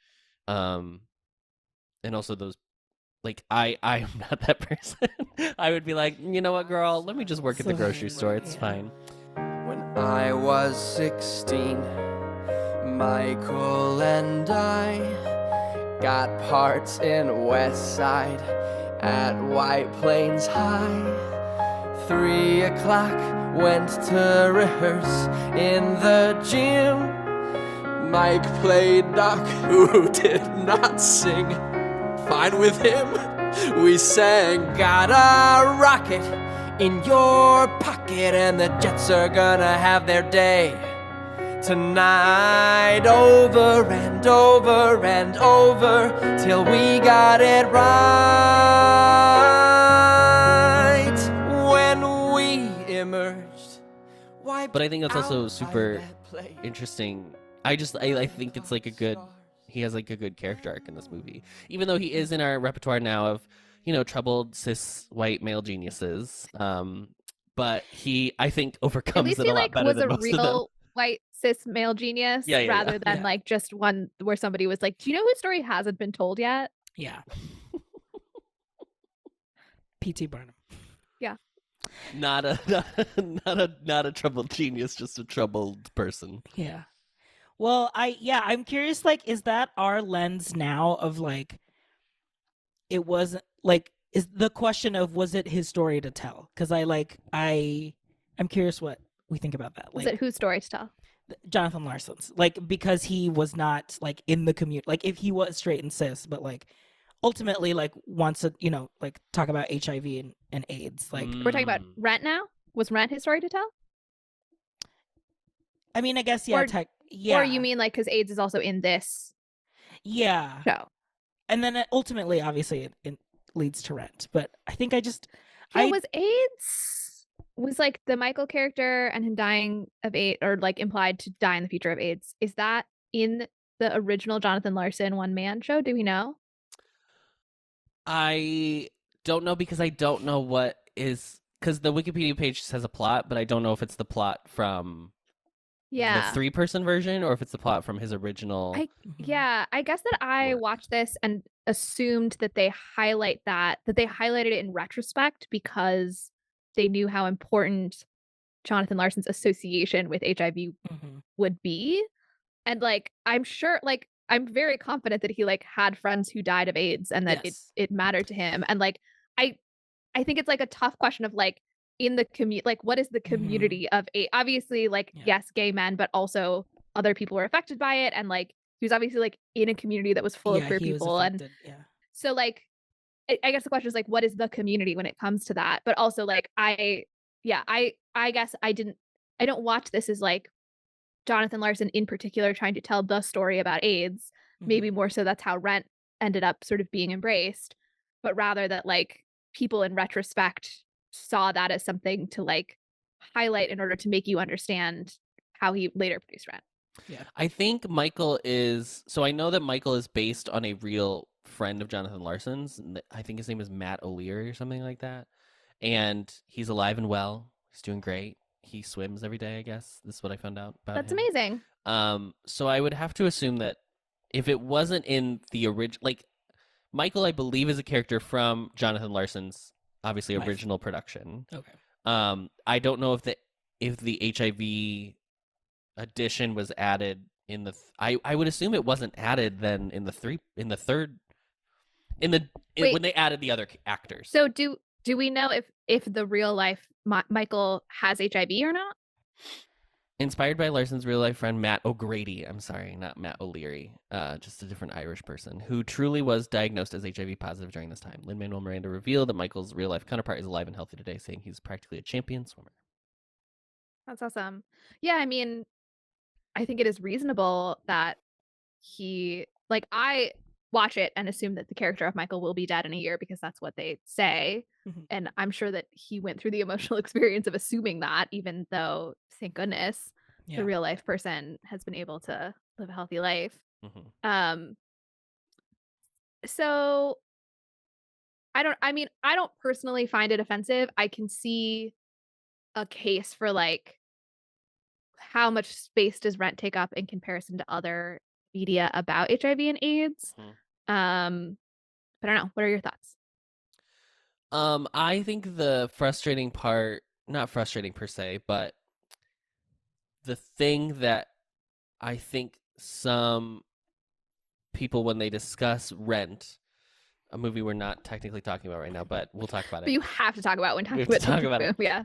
And also those like I'm not that person. I would be like, you know what, girl, let me just work at the grocery store. It's fine. When I was 16, Michael and I got parts in West Side at White Plains High. 3 o'clock, went to rehearse in the gym. Mike played Doc, who did not sing. Fine with him, we sang Got a Rocket in Your Pocket, and the Jets are gonna have their day tonight. Over and over and over till we got it right. When we emerged, but I think that's also super interesting. I think it's like he has like a good character arc in this movie, even though he is in our repertoire now of, you know, troubled cis white male geniuses. But I think overcomes it a lot better than most of them. Was a real white cis male genius rather than like just one where somebody was like, do you know whose story hasn't been told yet? Yeah. P.T. Barnum. Yeah. Not a troubled genius, just a troubled person. Yeah. Well, I'm curious, like, is that our lens now of like, it wasn't like, is the question of, was it his story to tell? Because I'm curious what we think about that. Was it whose story to tell? Jonathan Larson's, like, because he was not like in the community, like if he was straight and cis, but like ultimately like wants to, you know, like talk about HIV and AIDS. Like we're talking about Rent now. Was Rent his story to tell? I mean, I guess Or you mean like because AIDS is also in this show, and then ultimately, obviously, it leads to Rent. But I think was AIDS was like the Michael character and him dying of AIDS, or like implied to die in the future of AIDS. Is that in the original Jonathan Larson one-man show? Do we know? I don't know, because I don't know what is, because the Wikipedia page says a plot, but I don't know if it's the plot from the 3-person version or if it's the plot from his original. I guess that I watched this and assumed that they highlighted it in retrospect because they knew how important Jonathan Larson's association with HIV would be. And like, I'm sure, like, I'm very confident that he like had friends who died of AIDS and that it mattered to him. And like, I think it's like a tough question of like, in the community, like what is the community of AIDS? Obviously, like, yes, gay men, but also other people were affected by it. And like, he was obviously like in a community that was full of queer people. And so like, I guess the question is like, what is the community when it comes to that? But also like, I guess I don't watch this as like Jonathan Larson in particular trying to tell the story about AIDS. Maybe more so that's how Rent ended up sort of being embraced, but rather that like people in retrospect saw that as something to like highlight in order to make you understand how he later produced Rent. Yeah. I think Michael is, so I know that Michael is based on a real friend of Jonathan Larson's. I think his name is Matt O'Leary or something like that. And he's alive and well. He's doing great. He swims every day, I guess. This is what I found out about That's him. amazing. So I would have to assume that if it wasn't in the original, like, Michael, I believe, is a character from Jonathan Larson's obviously original production. Okay. I don't know if the HIV edition was added in the. I would assume it wasn't added then in the third when they added the other actors. So do we know if the real life Michael has HIV or not? Inspired by Larson's real-life friend Matt O'Grady. I'm sorry, not Matt O'Leary. Just a different Irish person who truly was diagnosed as HIV positive during this time. Lin-Manuel Miranda revealed that Michael's real-life counterpart is alive and healthy today, saying he's practically a champion swimmer. That's awesome. Yeah, I mean, I think it is reasonable that he, like, I watch it and assume that the character of Michael will be dead in a year because that's what they say. Mhm. And I'm sure that he went through the emotional experience of assuming that, even though, thank goodness, Yeah. the real life person has been able to live a healthy life. Mhm. So I don't personally find it offensive. I can see a case for like how much space does Rent take up in comparison to other media about HIV and AIDS. Mhm. But I don't know. What are your thoughts? I think the frustrating part, not frustrating per se, but the thing that I think some people, when they discuss Rent, a movie we're not technically talking about right now, but we'll talk about But it. you have to talk about when We talking have to about talk about it. Yeah.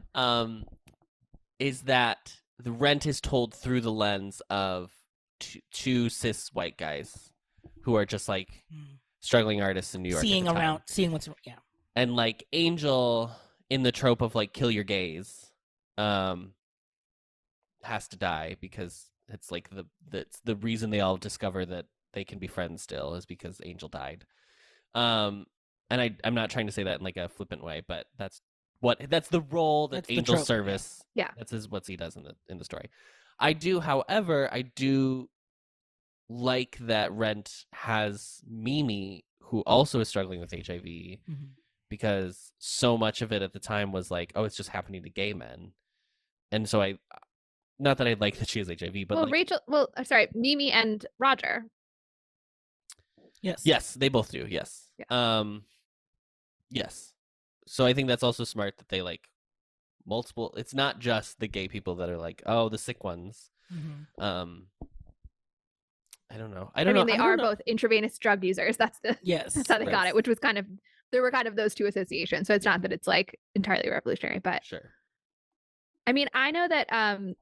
Is that the Rent is told through the lens of two cis white guys who are just like struggling artists in New York. Seeing at the time. around, seeing what's And like Angel in the trope of like kill your gays, has to die because it's like the reason they all discover that they can be friends still is because Angel died. And I'm not trying to say that in like a flippant way, but that's the role that That's the Angel trope, service. Yeah. That's what he does in the story. However, I do like that Rent has Mimi, who also is struggling with HIV, because so much of it at the time was like, oh, it's just happening to gay men. And so not that I like that she has HIV, but Mimi and Roger. Yes. Yes, they both do. Yes. Yeah. Yes. So I think that's also smart that they like multiple. It's not just the gay people that are like, oh, the sick ones. I don't know. I mean, they are know. both intravenous drug users. That's how they got it, which was there were kind of those two associations. So it's not that it's like entirely revolutionary, but sure. I mean, I know that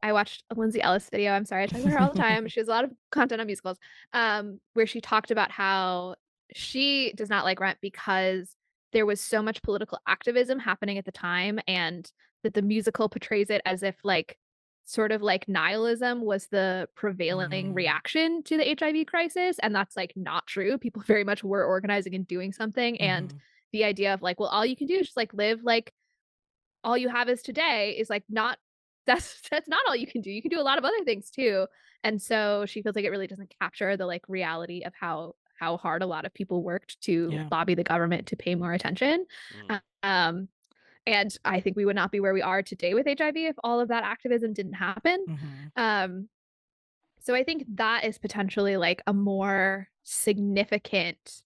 I watched a Lindsay Ellis video. I'm sorry, I talk about her all the time. She has a lot of content on musicals, where she talked about how she does not like Rent because there was so much political activism happening at the time, and that the musical portrays it as if like sort of like nihilism was the prevailing reaction to the HIV crisis, and that's like not true. People very much were organizing and doing something, and the idea of like, well, all you can do is just like live like all you have is today is like not that's not all you can do. You can do a lot of other things too. And so she feels like it really doesn't capture the like reality of how hard a lot of people worked to lobby the government to pay more attention. And I think we would not be where we are today with HIV if all of that activism didn't happen. So I think that is potentially like a more significant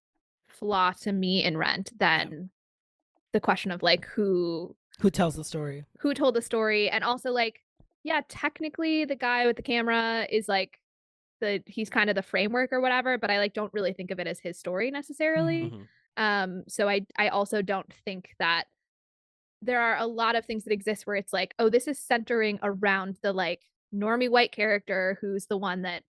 flaw to me in Rent than the question of like who tells the story, who told the story. And also like, yeah, technically the guy with the camera is like he's kind of the framework or whatever, but I like don't really think of it as his story necessarily. So I also don't think that there are a lot of things that exist where it's like, oh, this is centering around the like normie white character who's the one that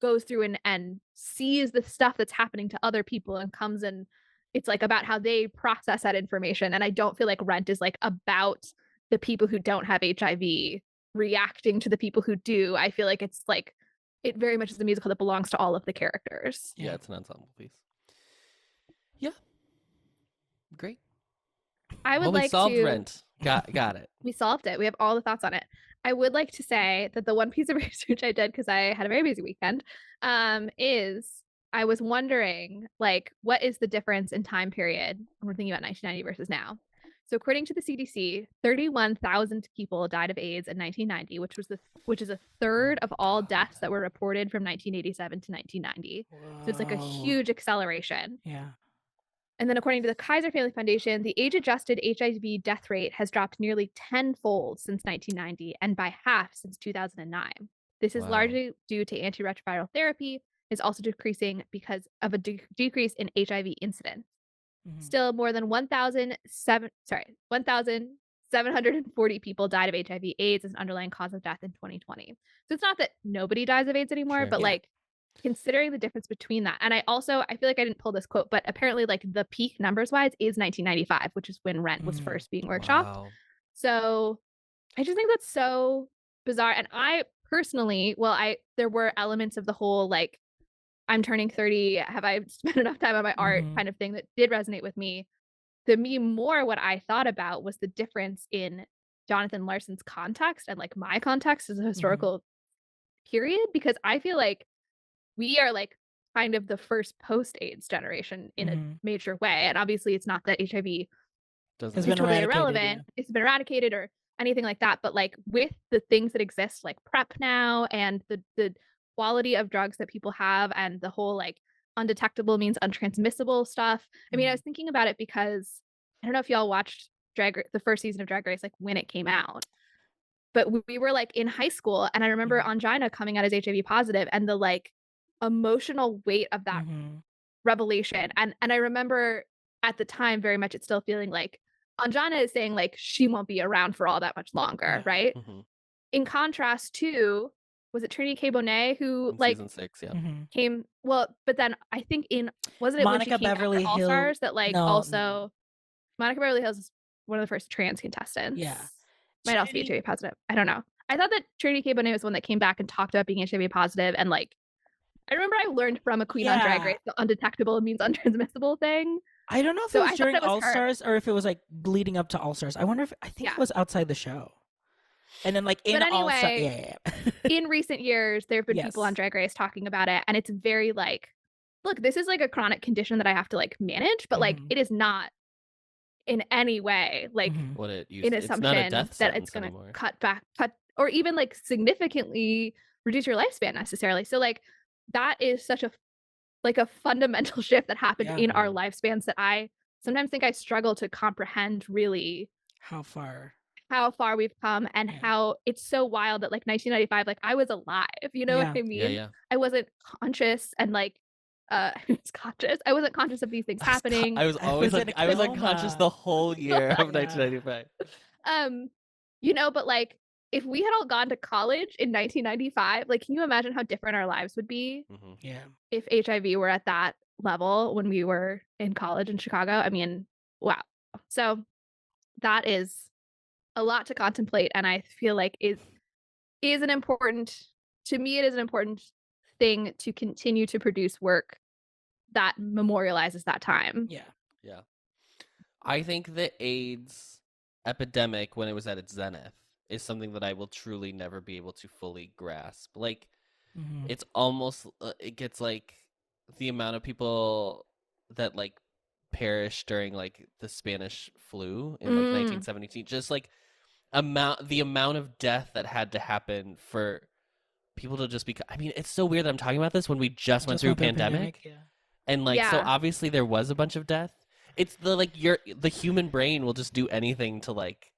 goes through and sees the stuff that's happening to other people and comes and it's like about how they process that information. And I don't feel like Rent is like about the people who don't have HIV reacting to the people who do. I feel like it's like it very much is a musical that belongs to all of the characters. Yeah, it's an ensemble piece. Yeah. Great. I would we solved Rent. Got it. We solved it. We have all the thoughts on it. I would like to say that the one piece of research I did, because I had a very busy weekend, is I was wondering, like, what is the difference in time period when we're thinking about 1990 versus now? So according to the CDC, 31,000 people died of AIDS in 1990, which is a third of all deaths that were reported from 1987 to 1990. So it's like a huge acceleration. Yeah. And then according to the Kaiser Family Foundation, the age-adjusted HIV death rate has dropped nearly tenfold since 1990 and by half since 2009. This is largely due to antiretroviral therapy. It's also decreasing because of a decrease in HIV incidence. Still, more than 1,740 people died of HIV/AIDS as an underlying cause of death in 2020. So it's not that nobody dies of AIDS anymore, but like considering the difference between that. And I feel like I didn't pull this quote, but apparently like the peak numbers wise is 1995, which is when Rent was first being workshopped. So I just think that's so bizarre. And I personally, there were elements of the whole like I'm turning 30. Have I spent enough time on my art Mhm. kind of thing that did resonate with me. To me, more what I thought about was the difference in Jonathan Larson's context and like my context as a historical period, because I feel like we are like kind of the first post-AIDS generation in a Mhm. major way. And obviously it's not that HIV Doesn't Has is been totally eradicated, irrelevant, yeah. it's been eradicated or anything like that. But like with the things that exist, like PrEP now, and the quality of drugs that people have, and the whole like undetectable means untransmissible stuff. I mean, I was thinking about it because I don't know if y'all watched the first season of Drag Race, like when it came out. But we were like in high school, and I remember Mhm. Angina coming out as HIV positive, and the like emotional weight of that Mhm. revelation. And I remember at the time very much it still feeling like Anjana is saying like she won't be around for all that much longer, Yeah. right? Mm-hmm. In contrast to, was it Trinity K. Bonet who In like season 6, yeah. Mhm. came, well, but then I think in, wasn't it when she Monica came after Beverly All Hill. Stars that like No. also Monica Beverly Hills is one of the first trans contestants. Yeah. Might also be Trinity- HIV positive. I don't know. I thought that Trinity K. Bonet was the one that came back and talked about being HIV positive, and like I remember I learned from a queen on Drag Yeah. Race the undetectable means untransmissible thing. I don't know if it So was I thought during it was All her. Stars or if it was like leading up to All Stars. I think Yeah. it was outside the show. And then like in But All Stars. anyway, Yeah. in recent years, there have been people Yes. on Drag Race talking about it, and it's very like, look, this is like a chronic condition that I have to like manage, but like Mhm. it is not in any way like Mhm. What it used an it's not a assumption death that it's sentence gonna anymore. cut or even like significantly reduce your lifespan necessarily. So like that is such a like a fundamental shift that happened Yeah. in our lifespans that I sometimes think I struggle to comprehend really How far? how far we've come, and Yeah. how it's so wild that like 1995, like I was alive, you know Yeah. what I mean? Yeah. I wasn't conscious and like I was conscious. I wasn't conscious of these things happening. I was always in a I was unconscious coma. the whole year of Yeah. 1995. You know, but like if we had all gone to college in 1995, like can you imagine how different our lives would be Mm-hmm. Yeah. if HIV were at that level when we were in college in Chicago? I mean, wow. So that is a lot to contemplate, and I feel like is an important, to me it is an important thing to continue to produce work that memorializes that time. Yeah. Yeah. I think the AIDS epidemic, when it was at its zenith, is something that I will truly never be able to fully grasp. Like, Mhm. it's almost, it gets like the amount of people that like perished during like the Spanish flu in like 1917. Just like the amount of death that had to happen for people to just be. I mean, it's so weird that I'm talking about this when we just went through a pandemic. Yeah. And like so Yeah. obviously there was a bunch of death. It's the like the human brain will just do anything to like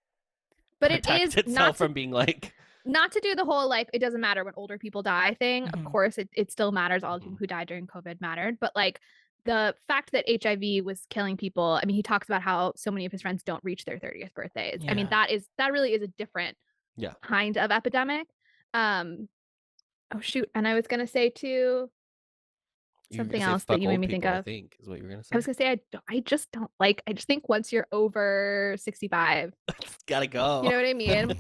But it protect is itself not to, from being like not to do the whole like it doesn't matter when older people die thing. Of Mhm. course it still matters. All the Mhm. people who died during COVID mattered. But like the fact that HIV was killing people, I mean, he talks about how so many of his friends don't reach their 30th birthdays. I mean, Yeah. that really is a different Yeah. kind of epidemic. Oh shoot. And I was gonna say too you were something gonna say else that fuck you made old me think people, I of. think is what you were gonna say. I was gonna say I just don't like. I just think once you're over 65, It's gotta go. you know what I mean.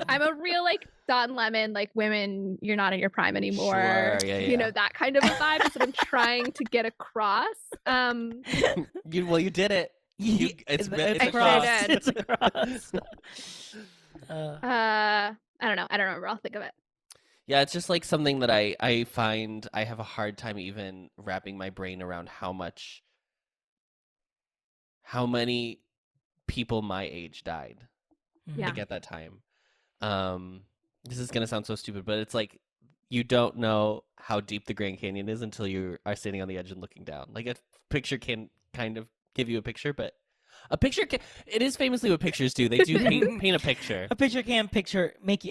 I'm a real like Don Lemon, like women, you're not in your prime anymore. Sure, yeah, You know, yeah. that kind of a vibe is what I'm trying to get across. you did it. It's I a sure cross. did. It's a cross. I don't know. I don't remember. I'll think of it. Yeah, it's just like something that I find I have a hard time even wrapping my brain around how many people my age died. Mhm. Yeah. Like at that time. This is gonna sound so stupid, but it's like you don't know how deep the Grand Canyon is until you are standing on the edge and looking down. Like a picture can kind of give you a picture, but a picture it is famously what pictures do. They do paint a picture. A picture can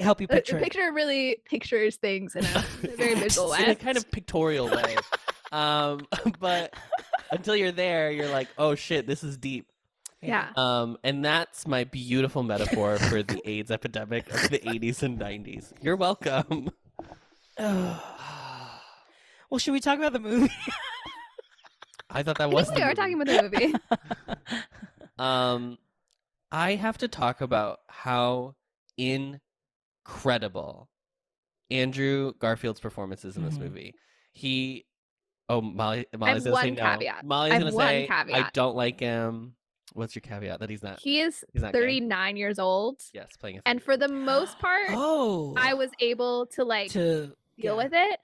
help you picture A it. picture really pictures things in a very visual In way. a kind of pictorial way. But until you're there, you're like, oh shit, this is deep. Yeah. And that's my beautiful metaphor for the AIDS epidemic of the 80s and 90s. You're welcome. Well, should we talk about the movie? I thought that I was think we the are movie. talking about the movie. I have to talk about how incredible Andrew Garfield's performance is in this Mhm. movie. He Oh, Molly's I gonna have say one no. caveat. Molly's I have gonna one say I caveat. don't like him. What's your caveat? That he's not He is gay? 39 years old. Yes, playing a And for the most part, Oh, I was able to like to deal with it.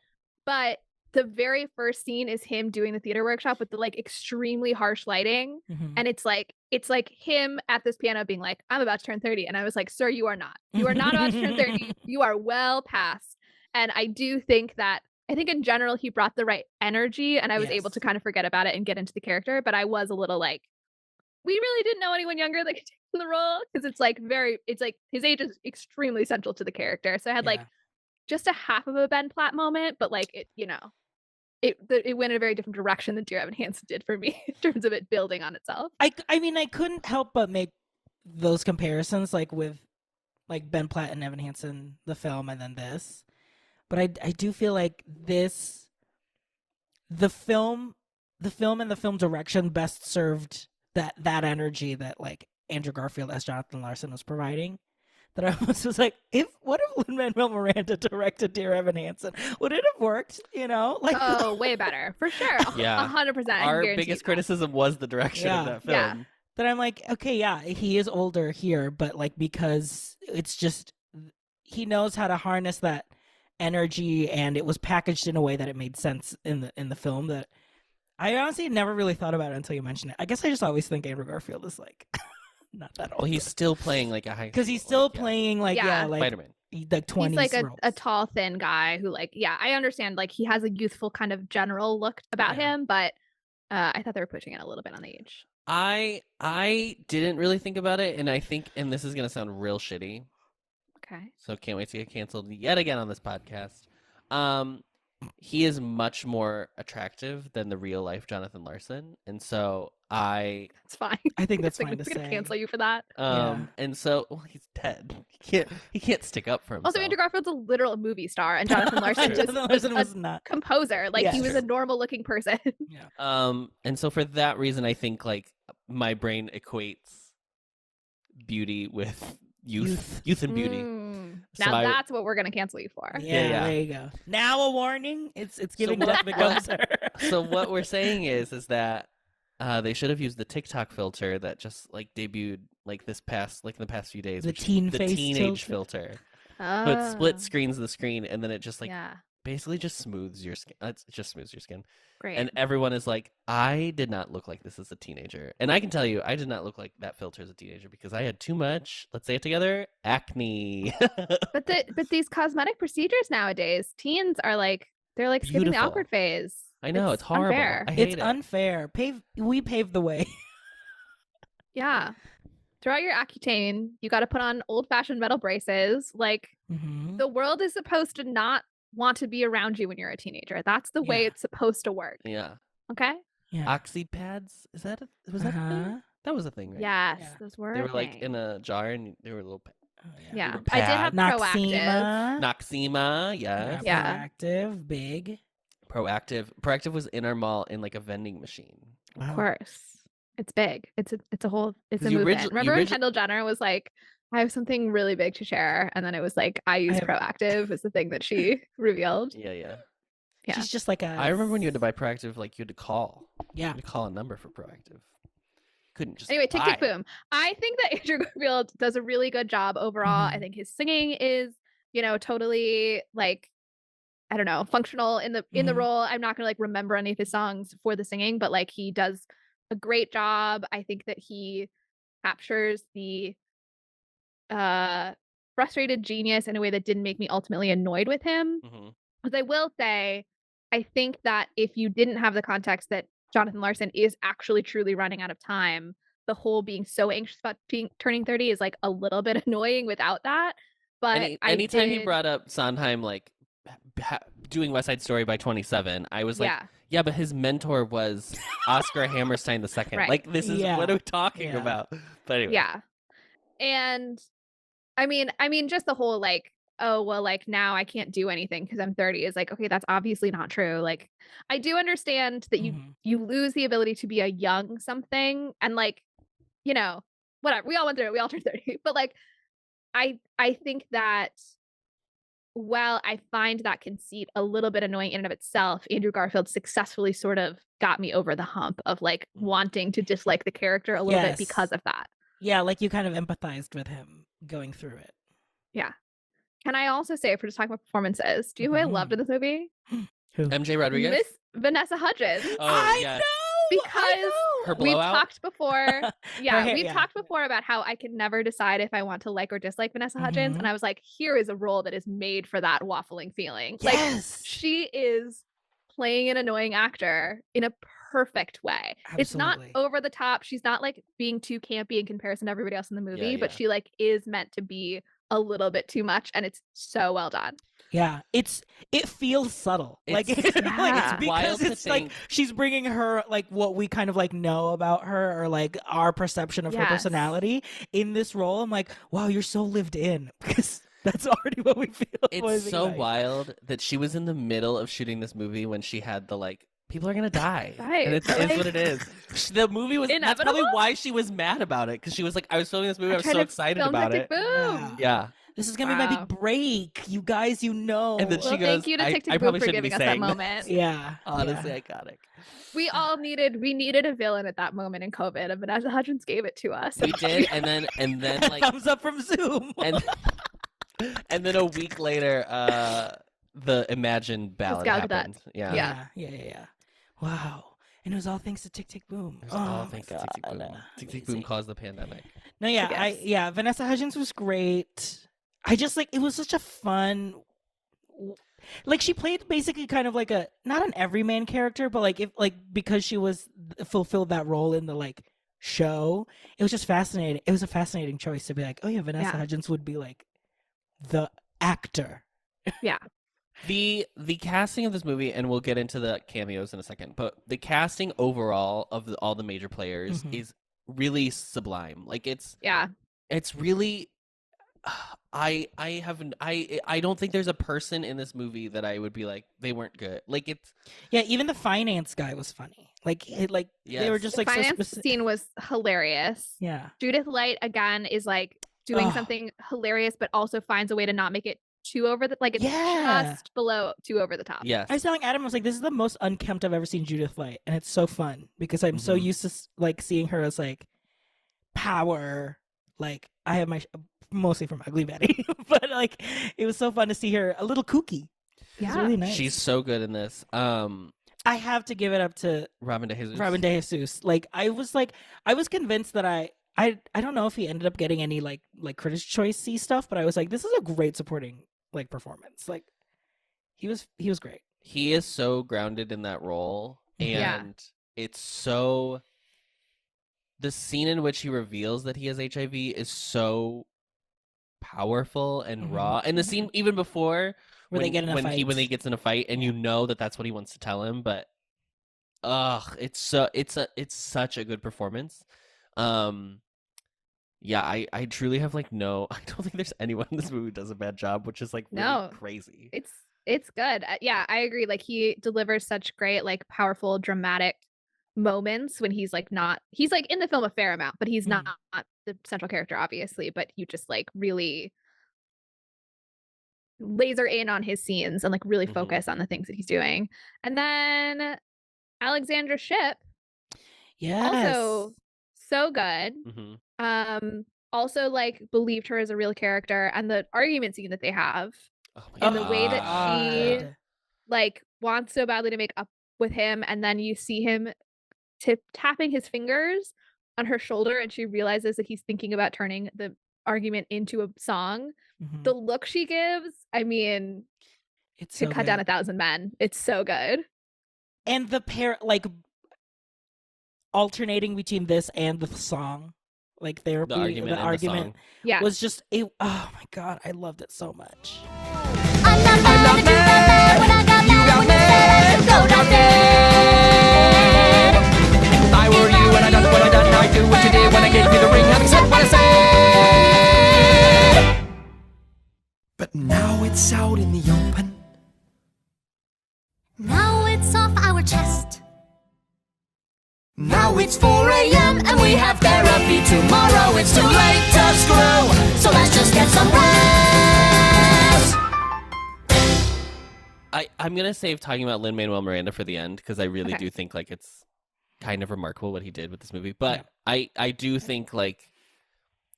But the very first scene is him doing the theater workshop with the like extremely harsh lighting. Mhm. And it's like him at this piano being like, I'm about to turn 30. And I was like, sir, you are not. You are not about to turn 30. You are well past. And I do think that I think in general he brought the right energy and I was able to Yes. kind of forget about it and get into the character. But I was a little like, we really didn't know anyone younger that could take the role because it's like his age is extremely central to the character. So I had like Yeah. just a half of a Ben Platt moment, but like it, it went in a very different direction than Dear Evan Hansen did for me in terms of it building on itself. I mean, I couldn't help but make those comparisons, like with like Ben Platt and Evan Hansen, the film, and then this. But I do feel like the film and the film direction best served that energy that like Andrew Garfield as Jonathan Larson was providing. That I almost was like, what if Lin-Manuel Miranda directed Dear Evan Hansen? Would it have worked? Like Oh, way better for sure. Yeah. 100%. Our biggest criticism was the direction of that film. Yeah. that I'm like, okay, yeah, he is older here, but like because it's just he knows how to harness that energy, and it was packaged in a way that it made sense in the film. That I honestly never really thought about it until you mentioned it. I guess I just always think Andrew Garfield is like not that old. Well, he's still playing like a high because he's still like, playing like Yeah. like Spider-Man. like 20s. He's like roles. a tall, thin guy who like, yeah, I understand. Like he has a youthful kind of general look about Yeah. him, but I thought they were pushing it a little bit on the age. I didn't really think about it, and I think, and this is gonna sound real shitty, Okay. so can't wait to get canceled yet again on this podcast. He is much more attractive than the real life Jonathan Larson, and so That's fine. I think that's It's like, fine to we're gonna say. cancel you for that. Yeah. and so he's dead. He can't stick up for himself. Also, Andrew Garfield's a literal movie star, and Jonathan Larson is Jonathan Larson a was not. composer. Like he Yes. was a normal looking person. Yeah. And so for that reason, I think like my brain equates beauty with youth and beauty. So Now that's what we're gonna cancel you for. Yeah, there you go. Now a warning. It's giving what- Jeff McComser. So what we're saying is that they should have used the TikTok filter that just like debuted like in the past few days. The which is teen the face teenage filter. filter. So it split Oh, screens the screen, and then it just like yeah, basically just smooths your skin. It just smooths your skin. great. And everyone is like, I did not look like this as a teenager. And I can tell you, I did not look like that filter as a teenager because I had too much, let's say it together, acne. But these cosmetic procedures nowadays, teens are like they're like skipping the Beautiful. awkward phase. I know, it's horrible. Unfair. I hate It's it. unfair. We paved the way. Yeah. Throughout your Accutane, you got to put on old-fashioned metal braces. Like Mm-hmm. the world is supposed to not want to be around you when you're a teenager. That's the way Yeah. it's supposed to work. Yeah. Okay? Yeah. Oxy pads? Was that a thing? That was a thing, right? Yes, Yeah. those were They a were like thing. in a jar and they were little Oh, Yeah. were I did have pads. Proactive. Noxema. Noxema, yes. Yeah. Proactive. Big. Proactive was in our mall in like a vending machine. Of Wow. course. It's big. It's a 'Cause movement. you Remember when origi- Kendall Jenner was like, I have something really big to share, and then it was like I use have- Proactive was the thing that she revealed. Yeah. Yeah. She's just like a. I remember when you had to buy Proactive, like you had to call. Yeah. You had to call a number for Proactive. Couldn't just Anyway, Tick buy Tick it. Boom. I think that Andrew Garfield does a really good job overall. I Mhm. think his singing is, totally like, I don't know, functional in the Mhm. role. I'm not gonna like remember any of his songs for the singing, but like he does a great job. I think that he captures the frustrated genius in a way that didn't make me ultimately annoyed with him. Mhm. Because I will say, I think that if you didn't have the context that Jonathan Larson is actually truly running out of time, the whole being so anxious about turning 30 is like a little bit annoying without that. But Anytime he brought up Sondheim like doing West Side Story by 27, I was like, yeah, but his mentor was Oscar Hammerstein II. Right. Like this is Yeah. what are we talking Yeah. about? But anyway. yeah. And I mean, just the whole like, oh, well, like now I can't do anything because I'm 30 is like, okay, that's obviously not true. Like, I do understand that Mhm. you lose the ability to be a young something and like, whatever. We all went through it. We all turned 30. But like, I think that while I find that conceit a little bit annoying in and of itself, Andrew Garfield successfully sort of got me over the hump of like wanting to dislike the character a little bit because of that. Yeah, like you kind of empathized with him going through it. Yeah. Can I also say, if we're just talking about performances, do you know who I loved in this movie? Who? MJ Rodriguez. Miss Vanessa Hudgens. Oh, I yes. know! Because Her we've blowout. talked before. Yeah, we've yeah. talked before about how I can never decide if I want to like or dislike Vanessa Hudgens. Mhm. And I was like, here is a role that is made for that waffling feeling. Like, Yes! she is playing an annoying actor in a perfect way. It's not Absolutely. over the top. She's not like being too campy in comparison to everybody else in the movie, Yeah, but yeah. she like is meant to be a little bit too much, and it's so well done. Yeah, it feels subtle. Like, It's- like Yeah. it's Wild because to it's like think- she's bringing her like what we kind of like know about her or like our perception of her Yes. personality in this role. I'm like, wow, you're so lived in because that's already what we feel. what I It's think so about you. wild that she was in the middle of shooting this movie when she had the like, people are gonna die, Right. and it's what it is. The movie was. That's Inevitable? probably why she was mad about it, because she was like, I was filming this movie, I was Tried so to excited film about Tick, it. Tick, Boom. Yeah, This is gonna be my Wow. big break, you guys. You know. and then Well, she goes, thank you to I, Tick, Tick, I Boom probably for shouldn't be giving us that saying moment. yeah, Honestly, yeah. iconic. We all needed a villain at that moment in COVID, and Vanessa Hudgens gave it to us. We did, and then like, Thumbs up from Zoom. and then a week later, the Imagine ballad Gal Gadot. happened. Yeah. Yeah. Wow. And it was all thanks to Tick Tick Boom. It was Oh all my thanks to god. Tick Tick Boom. Tick Tick Boom Amazing. caused the pandemic. No, yeah, guess. Vanessa Hudgens was great. I just like it was such a fun, like she played basically kind of like a not an everyman character, but like if like because she was fulfilled that role in the like show, it was just fascinating. It was a fascinating choice to be like, oh yeah, Vanessa Yeah. Hudgens would be like the actor. Yeah. The casting of this movie, and we'll get into the cameos in a second, but the casting overall of all the major players Mhm. is really sublime. Like it's really I don't think there's a person in this movie that I would be like they weren't good. Like it's Yeah, even the finance guy was funny. Like they were Yes. just The like so finance specific. scene was hilarious. Yeah. Judith Light again is like doing Ugh. something hilarious, but also finds a way to not make it too over the like it's Yeah. just below too over the top. yes. I was telling Adam, I was like, this is the most unkempt I've ever seen Judith Light. And it's so fun because I'm so Mhm. used to like seeing her as like power. Like I have mostly from Ugly Betty, but like it was so fun to see her a little kooky. It was Yeah. really nice. She's so good in this. I have to give it up to Robin De Jesus. Robin De Jesus. Like I was convinced that I don't know if he ended up getting any like Critics' Choice C stuff, but I was like, this is a great supporting like performance. Like he was great. He is so grounded in that role, Yeah. and it's so. The scene in which he reveals that he has HIV is so powerful and Mhm. raw, and the scene even before Where they get in a when fight. when he gets in a fight, and you know that that's what he wants to tell him, but it's such a good performance. Yeah, I truly have like no. I don't think there's anyone in this movie who does a bad job, which is like really No. crazy. It's good. Yeah, I agree. Like he delivers such great, like powerful, dramatic moments when he's like in the film a fair amount, but he's Mhm. not the central character, obviously. But you just like really laser in on his scenes and like really Mhm. focus on the things that he's doing. And then Alexandra Shipp, Yes. also so good. hmm Also like believed her as a real character, and the argument scene that they have Oh my and the way that she God. like wants so badly to make up with him, and then you see him tapping his fingers on her shoulder, and she realizes that he's thinking about turning the argument into a song. Mhm. The look she gives, I mean, It's to so cut down good. 1,000 men. It's so good. And the pair like alternating between this and the song, like therapy, The argument and the song. Yeah. was just it. Oh my god, I loved it so much. I'm not mad, you got mad when I got mad when you said go down dead. If I were you and I done what I done, I'd do what you did when I gave you the ring, having said what I said. But now it's out in the open. Now it's off our chest. Now it's 4 a.m. and we have therapy tomorrow. It's too late to screw, So let's just get some rest. I'm gonna save talking about Lin-Manuel Miranda for the end because I really Okay. do think like it's kind of remarkable what he did with this movie. But Yeah. I do think like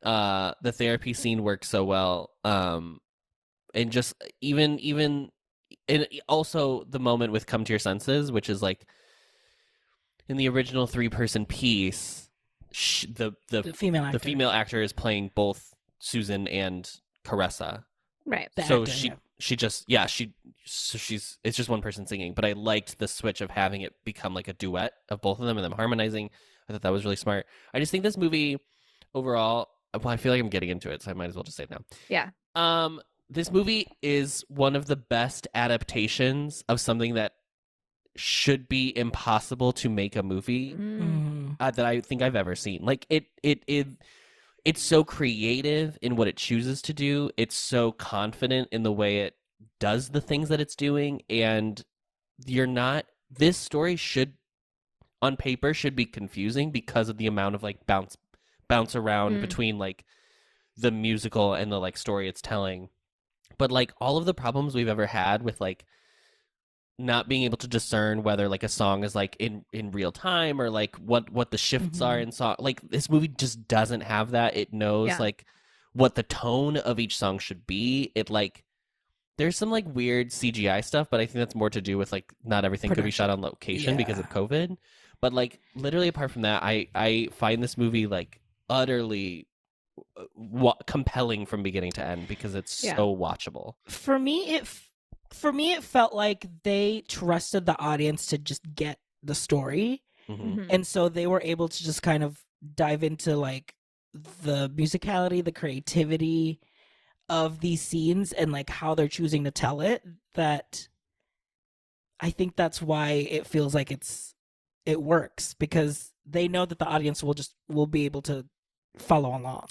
the therapy scene works so well. And just even and also the moment with Come to Your Senses, which is like in the original 3-person piece, The female actor. the female actor is playing both Susan and Caressa. Right. The So actor, she's it's just one person singing, but I liked the switch of having it become like a duet of both of them and them harmonizing. I thought that was really smart. I just think this movie overall, well, I feel like I'm getting into it, so I might as well just say it now. Yeah. This movie is one of the best adaptations of something that should be impossible to make a movie that I think I've ever seen. Like it's so creative in what it chooses to do. It's so confident in the way it does the things that it's doing, and this story should on paper should be confusing because of the amount of like bounce around between like the musical and the like story it's telling. But like all of the problems we've ever had with like not being able to discern whether like a song is like in real time or like what the shifts are in song, like this movie just doesn't have that. It knows like what the tone of each song should be. It like there's some like weird CGI stuff, but I think that's more to do with like not everything could be shot on location because of COVID. But like literally apart from that, I find this movie like utterly compelling from beginning to end because it's so watchable. For me, it felt like they trusted the audience to just get the story, and so they were able to just kind of dive into like the musicality, the creativity of these scenes, and like how they're choosing to tell it. That I think that's why it feels like it works, because they know that the audience will be able to follow along.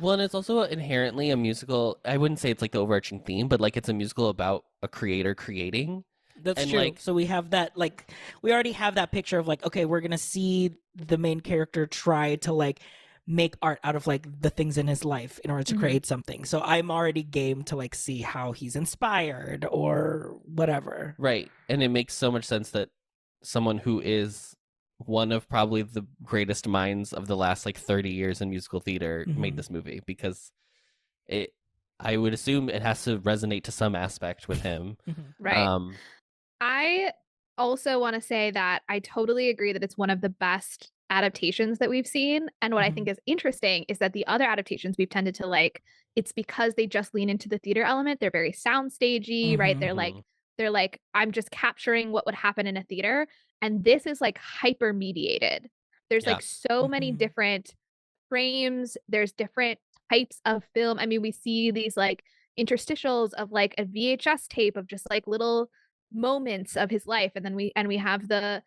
Well, and it's also inherently a musical. I wouldn't say it's like the overarching theme, but like it's a musical about a creator creating. That's true. Like, so we have that, like, we already have that picture of like, okay, we're gonna see the main character try to like make art out of like the things in his life in order to create something. So I'm already game to like see how he's inspired or whatever. Right. And it makes so much sense that someone who is one of probably the greatest minds of the last like 30 years in musical theater made this movie, because I would assume it has to resonate to some aspect with him. Right. I also want to say that I totally agree that it's one of the best adaptations that we've seen. And what I think is interesting is that the other adaptations we've tended to like, it's because they just lean into the theater element. They're very soundstagey, right? They're like, I'm just capturing what would happen in a theater. And this is like hyper mediated. There's like so many different frames. There's different types of film. I mean, we see these like interstitials of like a VHS tape of just like little moments of his life. And then we have the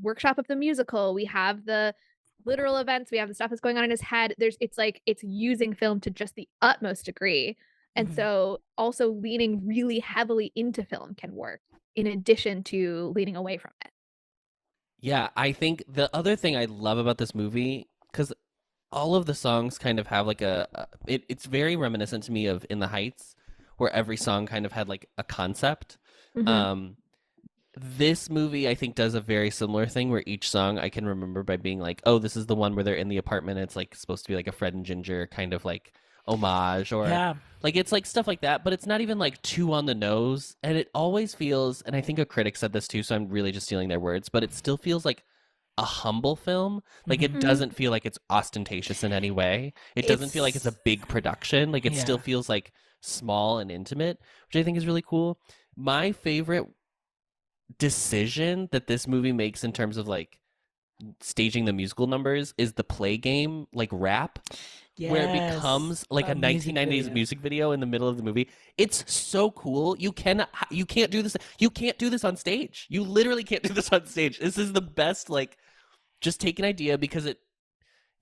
workshop of the musical. We have the literal events. We have the stuff that's going on in his head. It's using film to just the utmost degree. And so also leaning really heavily into film can work in addition to leaning away from it. Yeah, I think the other thing I love about this movie, because all of the songs kind of have like it's very reminiscent to me of In the Heights, where every song kind of had like a concept. This movie, I think, does a very similar thing where each song I can remember by being like, oh, this is the one where they're in the apartment. It's like supposed to be like a Fred and Ginger kind of like homage, or like it's like stuff like that, but it's not even like too on the nose. And it always feels, and I think a critic said this too, so I'm really just stealing their words, but it still feels like a humble film. Like it doesn't feel like it's ostentatious in any way. It doesn't feel like it's a big production. Like it still feels like small and intimate, which I think is really cool. My favorite decision that this movie makes in terms of like staging the musical numbers is the play game like rap, where it becomes like a 1990s music video in the middle of the movie. It's so cool. You can't do this. You can't do this on stage. You literally can't do this on stage. This is the best, like, just take an idea, because it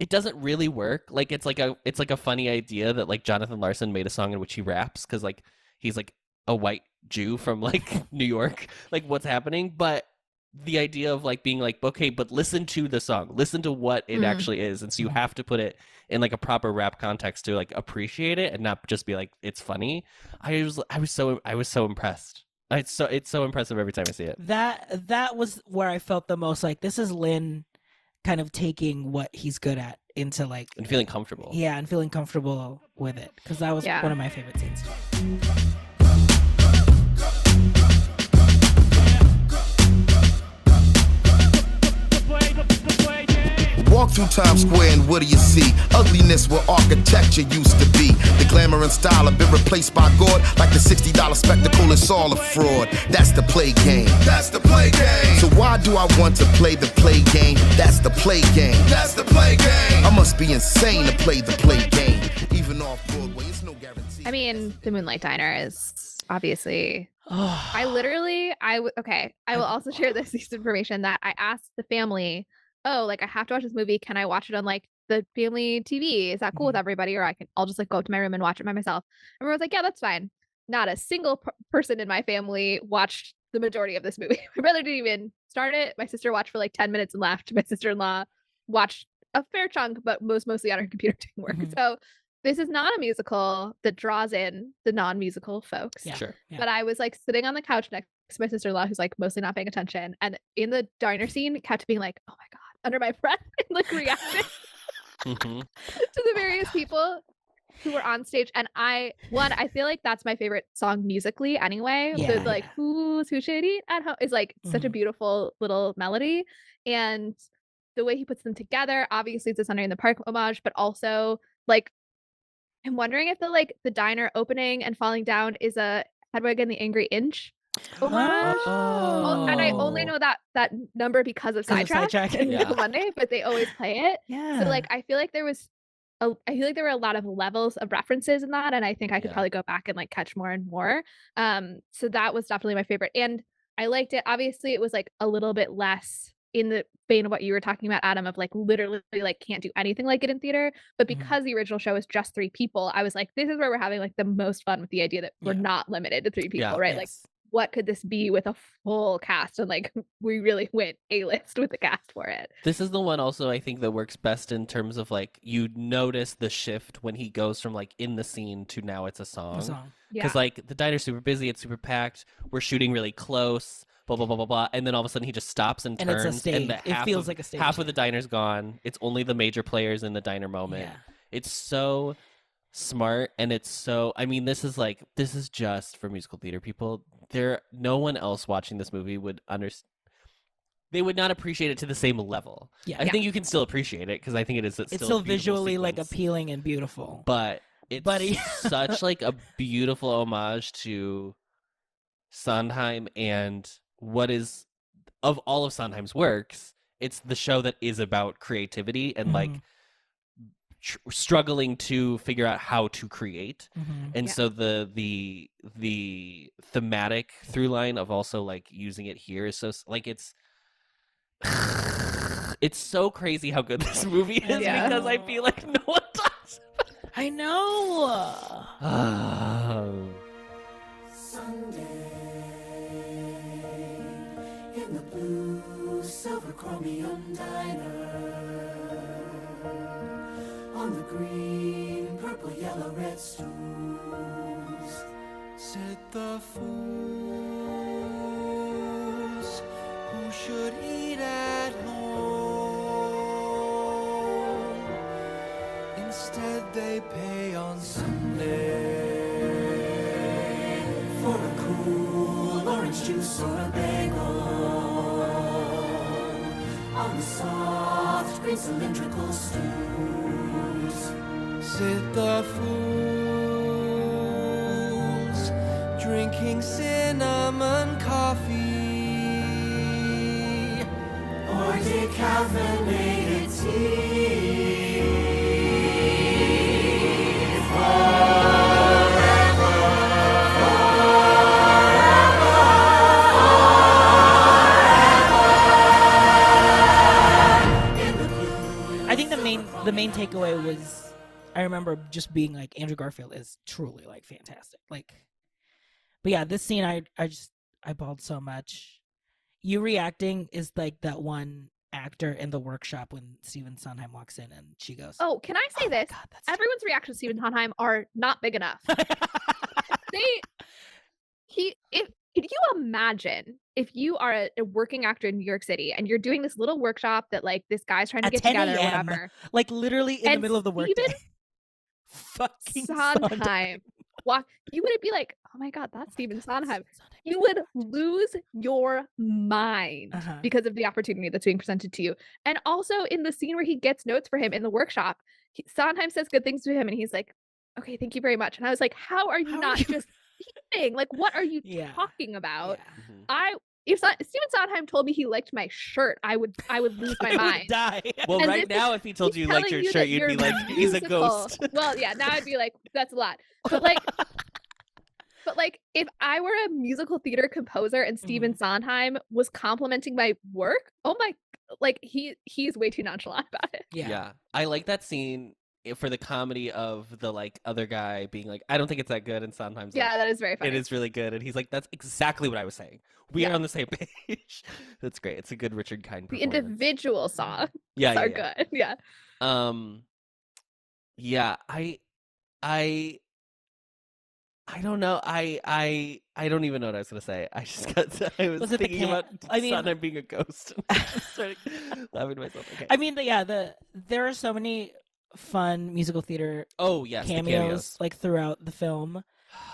doesn't really work. Like it's like a funny idea that like Jonathan Larson made a song in which he raps, because like he's like a white Jew from like New York, like what's happening. But the idea of like being like, okay, but listen to the song, listen to what it actually is, and so you have to put it in like a proper rap context to like appreciate it and not just be like it's funny. I was so impressed. It's so impressive every time I see it. That was where I felt the most like this is Lin kind of taking what he's good at into like And feeling comfortable. yeah, and feeling comfortable with it because that was Yeah. one of my favorite scenes. Walk through Times Square and what do you see? Ugliness where architecture used to be. The glamour and style have been replaced by God. Like the $60 spectacle, it's all a fraud. That's the play game. That's the play game. So why do I want to play the play game? That's the play game. That's the play game. I must be insane to play the play game. Even off Broadway, it's no guarantee. I mean, the Moonlight Diner is obviously. Oh, I will also share this piece of information that I asked the family, oh, like I have to watch this movie. Can I watch it on like the family TV? Is that cool with everybody? Or I'll just like go up to my room and watch it by myself. Everyone's like, yeah, that's fine. Not a single person in my family watched the majority of this movie. My brother didn't even start it. My sister watched for like 10 minutes and left. My sister-in-law watched a fair chunk, but mostly on her computer doing work. So this is not a musical that draws in the non-musical folks. yeah. Sure. Yeah. But I was like sitting on the couch next to my sister-in-law who's like mostly not paying attention. And in the diner scene kept being like, oh my God, under my breath and like reacting Mhm. to the various people who were on stage. And I feel like that's my favorite song musically anyway. Yeah, The like yeah. who should eat at home is like such a beautiful little melody. And the way he puts them together, obviously it's a Sunday in the Park homage, but also like I'm wondering if the diner opening and falling down is a Hedwig and the Angry Inch homage. Oh. And I only know that number because of 'Cause of Sidetrack Sidetrack. and Yeah. Nickel Monday, but they always play it. Yeah. So like I feel like there were a lot of levels of references in that, and I think I could Yeah. probably go back and like catch more and more. So that was definitely my favorite, and I liked it. Obviously, it was like a little bit less in the vein of what you were talking about, Adam, of like literally like can't do anything like it in theater. But because the original show is just 3 people, I was like, this is where we're having like the most fun with the idea that we're Yeah. not limited to 3 people, Yeah. right? Like, Yes. what could this be with a full cast? And like, we really went A-list with the cast for it. This is the one also I think that works best in terms of like you notice the shift when he goes from like in the scene to now it's a The song. song. Yeah. Because like the diner's super busy, it's super packed, we're shooting really close, blah blah blah blah blah, and then all of a sudden he just stops and And it's turns, a stage. and the It feels like a stage. half of the diner's gone. It's only the major players in the diner moment. Yeah. It's so smart, and it's so. I mean, this is just for musical theater people. No one else watching this movie would understand. They would not appreciate it to the same level. Yeah. I think you can still appreciate it because I think it's It's still still a beautiful visually like sequence. appealing and beautiful. But it's Buddy. such like a beautiful homage to Sondheim and what is of all of Sondheim's works, it's the show that is about creativity and like struggling to figure out how to create. And Yeah. so the thematic through line of also like using it here is so like it's so crazy how good this movie is Yeah. because I feel like no one talks I know. about In the blue, silver chromium diner, on the green, purple, yellow, red stools, sit the fools who should eat at home. Instead, they pay on Sunday for a cool orange juice or a bagel on the soft green cylindrical stools. Sit the fools drinking cinnamon coffee or decaffeinated tea. I think the main takeaway was I remember just being like Andrew Garfield is truly like fantastic. Like, but yeah, this scene I bawled so much. You reacting is like that one actor in the workshop when Stephen Sondheim walks in and she goes, Oh, can I say "Oh my this? God, that's Everyone's reaction to Stephen Sondheim are not big enough. Can you imagine if you are a working actor in New York City and you're doing this little workshop that like this guy's trying to At get 10 together or a.m., whatever, like literally in the and middle of the workday. Stephen Fucking Sondheim you wouldn't be like, oh my god, that's Stephen Sondheim. You would lose your mind Uh-huh. because of the opportunity that's being presented to you. And also in the scene where he gets notes for him in the workshop, Sondheim says good things to him and he's like, okay, thank you very much. And I was like, how are you How are not you- just leaving? Like, what are you Yeah. talking about? Yeah. If Stephen Sondheim told me he liked my shirt, I would lose my I would mind. die. Well, And right this is- now, if he told he's you like telling your you shirt, that you'd be you're like, he's a musical. ghost. Well, yeah, now I'd be like, that's a lot. But like, if I were a musical theater composer and Stephen Sondheim was complimenting my work, oh my, like he's way too nonchalant about it. Yeah. I like that scene for the comedy of the like other guy being like, I don't think it's that good, and sometimes Yeah, that is very funny. it is really good, and he's like, that's exactly what I was saying. We are Yeah. on the same page. That's great. It's a good Richard Kind The performance. individual songs yeah, are yeah. good. Yeah. Yeah, I don't know. I don't even know what I was gonna say. I just got. I was it the thinking about I mean- Sondheim being a ghost. I started laughing to myself. Okay. I mean, there are so many fun musical theater oh yes, the cameos like throughout the film.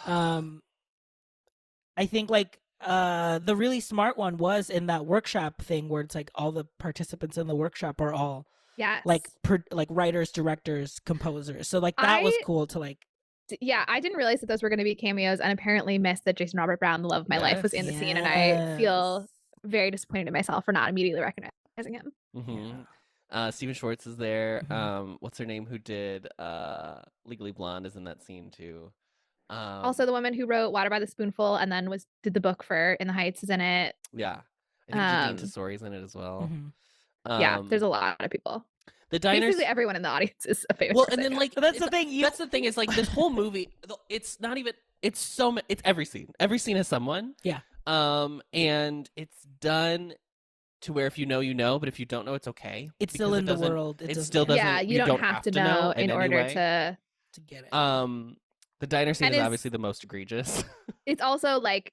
I think like the really smart one was in that workshop thing where it's like all the participants in the workshop are all Yes. like writers, directors, composers. So like that was cool to like. Yeah, I didn't realize that those were going to be cameos, and apparently missed that Jason Robert Brown, the love of my life, was in the scene, and I feel very disappointed in myself for not immediately recognizing him. Mm-hmm. Stephen Schwartz is there. Mhm. What's her name? Who did Legally Blonde is in that scene too. Also, the woman who wrote Water by the Spoonful and then did the book for In the Heights is in it. yeah, I think Jadine Tesori's in it as well. Mhm. Yeah, there's a lot of people. The diners. Basically, everyone in the audience is a favorite. Well, person. and then like But that's the thing. That's the thing is like this whole movie. It's not even. It's so. It's every scene. Every scene has someone. Yeah. And it's done to where if you know, you know, but if you don't know, it's okay. It's still in the world. It still doesn't. Yeah, you don't have to know in order way. to get it. The diner scene And is is- obviously the most egregious. It's also like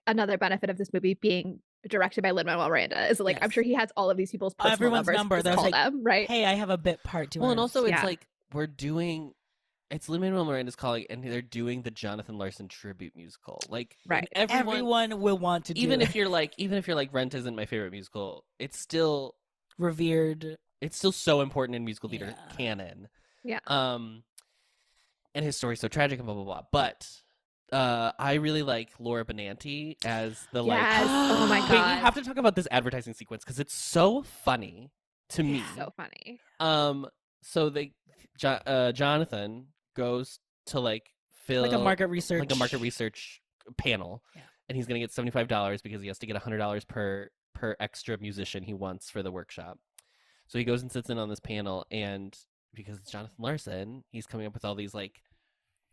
another benefit of this movie being directed by Lin-Manuel Miranda is like I'm Yes. sure he has all of these people's personal Everyone's numbers. number. Just That was call like, them, right? Hey, I have a bit part to Well, and also it's Yeah. like we're doing. It's Lin-Manuel Miranda's calling, and they're doing the Jonathan Larson tribute musical. Like, Right. and everyone will want to do even it. if you're like Rent isn't my favorite musical, it's still revered. it's still so important in musical theater Yeah. canon. Yeah. And his story's so tragic and blah blah blah. But I really like Laura Benanti as the Yes. Oh my Wait, we God. have to talk about this advertising sequence because it's so funny to me. So funny. So Jonathan goes to like fill Like a market research panel, Yeah. and he's gonna get $75 because he has to get $100 per extra musician he wants for the workshop. So he goes and sits in on this panel, and because it's Jonathan Larson, he's coming up with all these like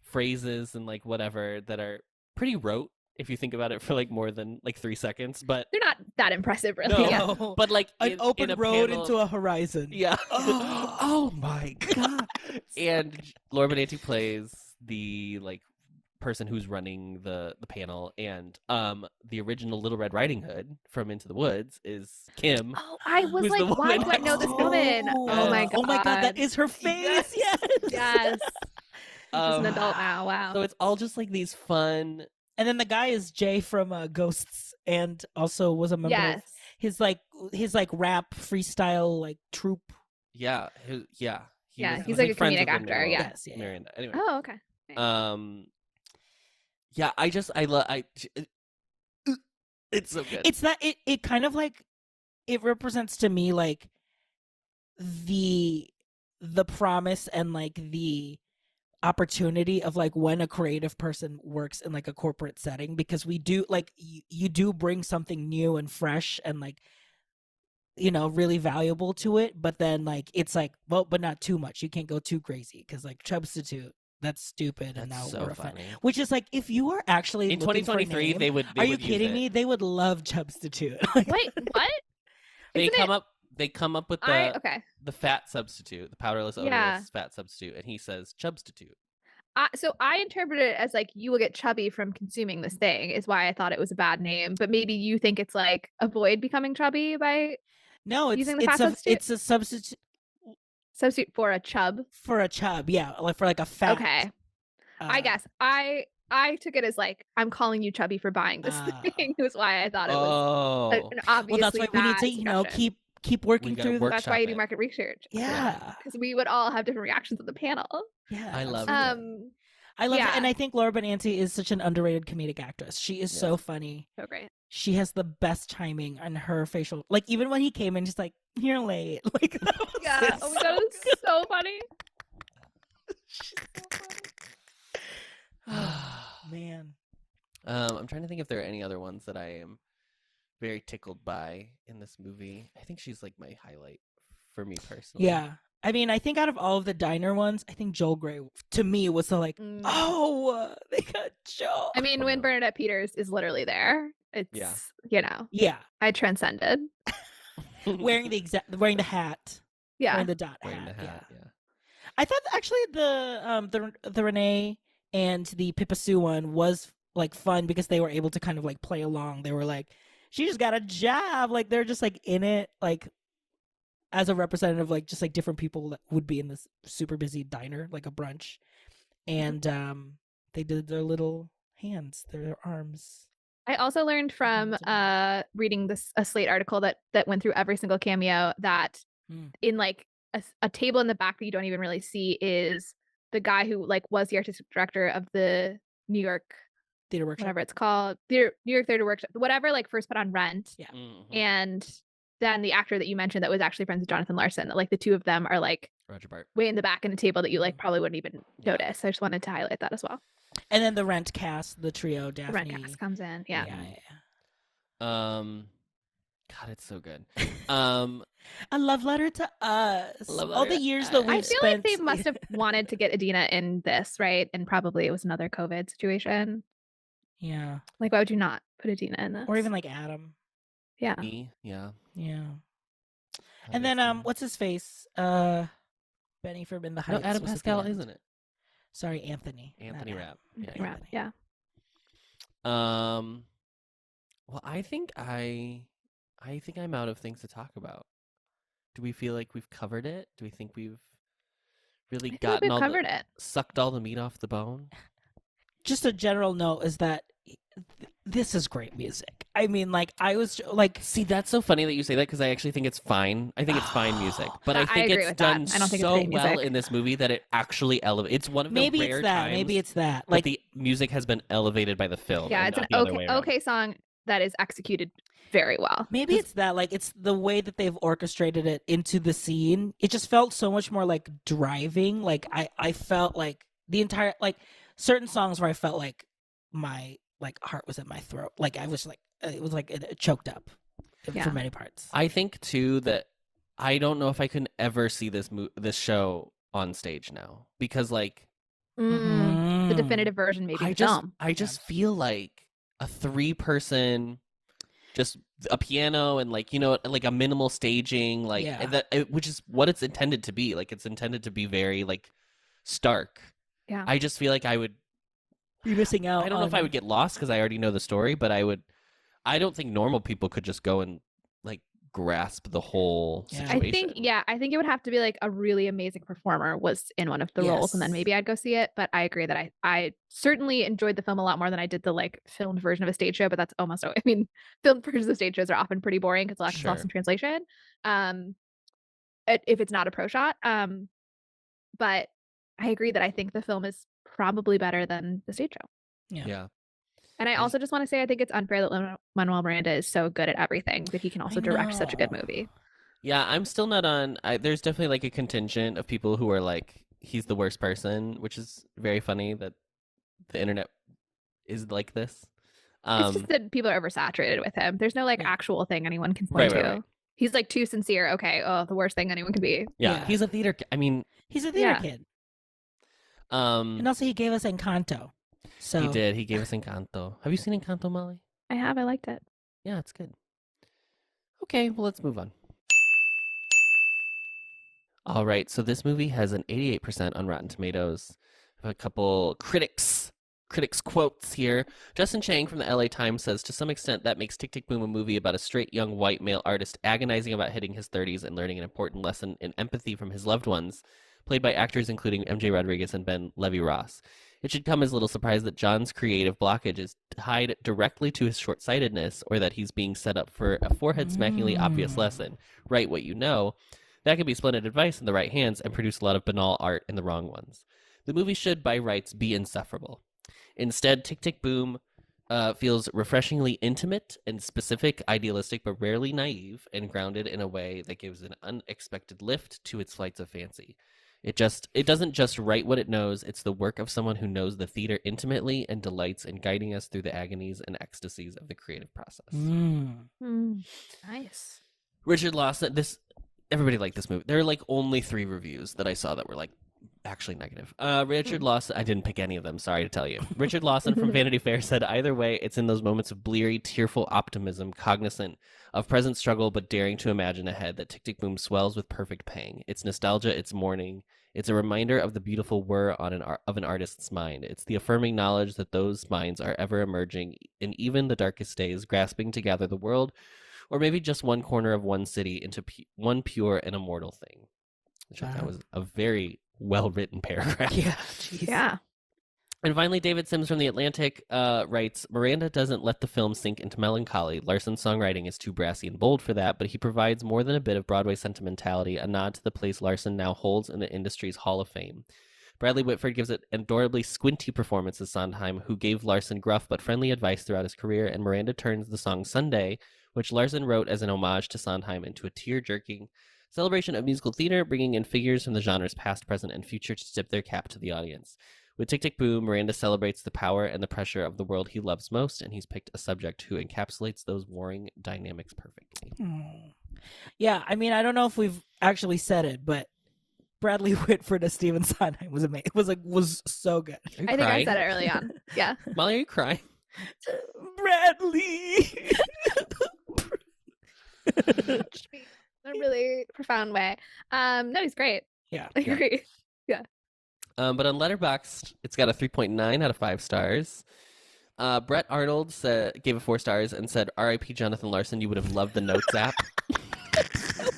phrases and like whatever that are pretty rote if you think about it for like more than like 3 seconds. But They're not that impressive, really. No. Yeah. but like an in open a road panel- into a horizon. yeah. Oh my god. And Laura Benanti plays the like person who's running the panel, and the original Little Red Riding Hood from Into the Woods is Kim. Oh, I was Who's the like, why woman do I know this woman? Oh my god. Oh my god, that is her face. Yes. Yes. She's an Um, adult now. Wow. So it's all just like these fun. And then the guy is Jay from Ghosts, and also was a member of Yes. his rap freestyle like troupe. Yeah, he Yeah, was he's like a friends comedic with actor, Lin-Manuel yeah. Yes, yeah. Miranda. Anyway, Oh, okay. yeah, it's so good. It's that it kind of like it represents to me like the promise and like the opportunity of like when a creative person works in like a corporate setting, because we do like you do bring something new and fresh and like really valuable to it, but then like it's like, well, but not too much. You can't go too crazy because like Substitute, that's stupid. And now That's so we're a fan. funny. Which is like, if you are actually In looking for a 2023, name, they would. are you would use kidding it. me? They would love Substitute. Like, Wait, what? They Isn't come it- up. They come up with okay. the fat substitute, the powderless odorless Yeah. fat substitute, and he says Chubstitute. So I interpreted it as like you will get chubby from consuming this thing is why I thought it was a bad name. But maybe you think it's like avoid becoming chubby by No, using the fat substitute. it's a substitute Substitute for a chub. for a chub. Yeah, like for like a fat. Okay. I guess I took it as like I'm calling you chubby for buying this thing. Is why I thought it was an Well, obviously that's why we need bad to, suggestion. keep working gotta through. work- That's why you do workshop it. market research. Yeah. Because we would all have different reactions on the panel. Yeah, I love absolutely. I love it, yeah. and I think Laura Benanti is such an underrated comedic actress. She is so funny. So great. She has the best timing on her facial. Like even when he came in, just like you're late. Like that was Yeah. Oh my god, it's so funny. Man. I'm trying to think if there are any other ones that I am very tickled by in this movie. I think she's like my highlight for me personally. Yeah. I mean, I think out of all of the diner ones, I think Joel Grey to me was the like, oh, they got Joel. I mean, when Bernadette Peters is literally there, it's Yeah. I transcended. wearing the hat. Yeah. Wearing the dot Wearing hat. the hat, Yeah. I thought actually the Renee and the Pippa Sue one was like fun because they were able to kind of like play along. They were like, she just got a job. Like they're just like in it, like as a representative, like just like different people that would be in this super busy diner, like a brunch. And they did their little hands, their arms. I also learned from reading a Slate article that went through every single cameo that in like a table in the back that you don't even really see is the guy who like was the artistic director of the New York Theater Workshop, whatever it's called, New York Theater Workshop, whatever, like first put on Rent. Yeah. And then the actor that you mentioned that was actually friends with Jonathan Larson, that like the two of them are like Roger Bart. way in the back in a table that you like probably wouldn't even notice. I just wanted to highlight that as well. And then the Rent cast, the trio, Daphne. The Rent cast comes in. Yeah. God, it's so good. A love letter to us. All the years that we've I feel spent. like they must have wanted to get Adina in this, right? And probably it was another COVID situation. Yeah. Like, why would you not put Adina in this? Or even like Adam. Yeah. Yeah. Yeah. That And is then good. what's his face? Benny from In the No, Heights. Adam was at the Pascal, end. isn't it? Sorry, Anthony. Anthony not Rapp. Adam. Yeah. Right, yeah. Well, I think I'm out of things to talk about. Do we feel like we've covered it? Do we think we've really gotten all covered it? Sucked all the meat off the bone? Just a general note is that this is great music. I mean, like I was like, See, that's so funny that you say that because I actually think it's fine. I think it's fine music, but I I think agree it's with that. done I don't think it's so great well music. in this movie that it actually elevates. It's one of the maybe rare it's that. times Maybe it's that. that Like the music has been elevated by the film. Yeah, and it's an not the other way around. okay song that is executed very well. maybe it's that. Like it's the way that they've orchestrated it into the scene. It just felt so much more like driving. Like I felt like the entire like certain songs where I felt like my like heart was in my throat. Like I was like it was like it choked up for many parts. I think too that I don't know if I can ever see this show on stage now because like The definitive version, maybe I the just film. I just feel like a 3-person, just a piano and like like a minimal staging, like which is what it's intended to be. Like it's intended to be very like stark. Yeah. I just feel like I would. You're missing out. I don't know if I would get lost because I already know the story, but I would. I don't think normal people could just go and like grasp the whole situation. I think it would have to be like a really amazing performer was in one of the roles, and then maybe I'd go see it. But I agree that I certainly enjoyed the film a lot more than I did the like filmed version of a stage show. But that's almost, I mean, filmed versions of stage shows are often pretty boring because a lot of lost in translation. If it's not a pro shot. But I agree that I think the film is probably better than the stage show. Yeah. And I also just want to say I think it's unfair that Lin-Manuel Miranda is so good at everything that he can also direct such a good movie. Yeah, I'm still not on. There's definitely like a contingent of people who are like, he's the worst person, which is very funny that the internet is like this. It's just that people are oversaturated with him. There's no like actual thing anyone can point to. Right. He's like too sincere. Okay, the worst thing anyone can be. Yeah, he's a theater. I mean, he's a theater kid. And also he gave us Encanto. So he did. He gave us Encanto. Have you seen Encanto, Molly? I have. I liked it. Yeah, it's good. Okay, well, let's move on. All right, so this movie has an 88% on Rotten Tomatoes. have a couple critics quotes here. Justin Chang from the LA Times says, to some extent, that makes Tick Tick Boom a movie about a straight young white male artist agonizing about hitting his 30s and learning an important lesson in empathy from his loved ones, played by actors including MJ Rodriguez and Ben Levy-Ross. It should come as little surprise that John's creative blockage is tied directly to his short-sightedness, or that he's being set up for a forehead-smackingly obvious lesson. Write what you know. That can be splendid advice in the right hands and produce a lot of banal art in the wrong ones. The movie should, by rights, be insufferable. Instead, Tick Tick Boom feels refreshingly intimate and specific, idealistic, but rarely naive, and grounded in a way that gives an unexpected lift to its flights of fancy. It doesn't just write what it knows, it's the work of someone who knows the theater intimately and delights in guiding us through the agonies and ecstasies of the creative process. Nice. Richard Lawson, everybody liked this movie. There are like only 3 reviews that I saw that were like actually negative. Richard Lawson, I didn't pick any of them, sorry to tell you. Richard Lawson from Vanity Fair said, either way, it's in those moments of bleary, tearful optimism, cognizant of present struggle, but daring to imagine ahead, that Tick Tick Boom swells with perfect pang. It's nostalgia, it's mourning. It's a reminder of the beautiful whir of an artist's mind. It's the affirming knowledge that those minds are ever emerging in even the darkest days, grasping to gather the world, or maybe just one corner of one city, into one pure and immortal thing. Which I thought was a very well-written paragraph. Yeah. Geez. Yeah. And finally, David Sims from The Atlantic writes, Miranda doesn't let the film sink into melancholy. Larson's songwriting is too brassy and bold for that, but he provides more than a bit of Broadway sentimentality, a nod to the place Larson now holds in the industry's Hall of Fame. Bradley Whitford gives an adorably squinty performance as Sondheim, who gave Larson gruff but friendly advice throughout his career, and Miranda turns the song Sunday, which Larson wrote as an homage to Sondheim, into a tear-jerking celebration of musical theater, bringing in figures from the genre's past, present, and future to tip their cap to the audience. With Tick Tick Boom, Miranda celebrates the power and the pressure of the world he loves most, and he's picked a subject who encapsulates those warring dynamics perfectly. Yeah, I mean, I don't know if we've actually said it, but Bradley Whitford as Stephen Sondheim was amazing. Was so good. Are you I think I crying? said it early on. Yeah. Molly, are you crying? Bradley. In a really profound way. No, he's great. Yeah. I agree. But on Letterboxd, it's got a 3.9 out of 5 stars. Brett Arnold gave it 4 stars and said, R.I.P. Jonathan Larson, you would have loved the Notes app. Because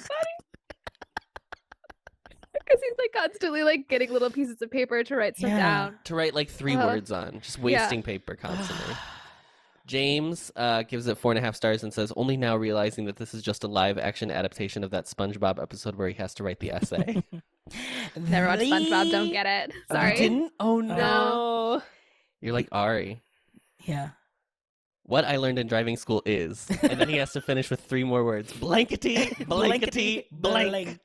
he's like constantly like getting little pieces of paper to write stuff down. To write like 3 words on, just wasting paper constantly. James gives it 4.5 stars and says, only now realizing that this is just a live action adaptation of that SpongeBob episode where he has to write the essay. Never watched SpongeBob, don't get it. Sorry. You didn't? Oh no. You're like Ari. Yeah. What I learned in driving school is, and then he has to finish with 3 more words. Blankety, blankety, blank.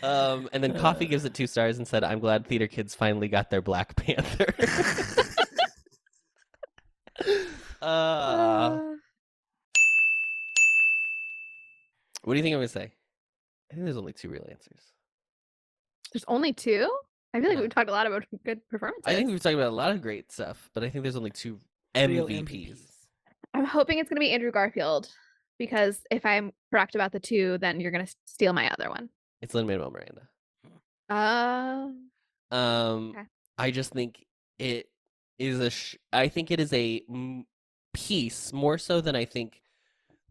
And then Coffee gives it 2 stars and said, I'm glad theater kids finally got their Black Panther. What do you think I'm going to say? I think there's only 2 real answers. There's only 2? I feel like Yeah. we've talked a lot about good performances. I think we've talked about a lot of great stuff, but I think there's only 2 Real MVPs. I'm hoping it's going to be Andrew Garfield, because if I'm correct about the 2, then you're going to steal my other one. It's Lin-Manuel Miranda. Okay. I just think it is I think it is a piece, more so than I think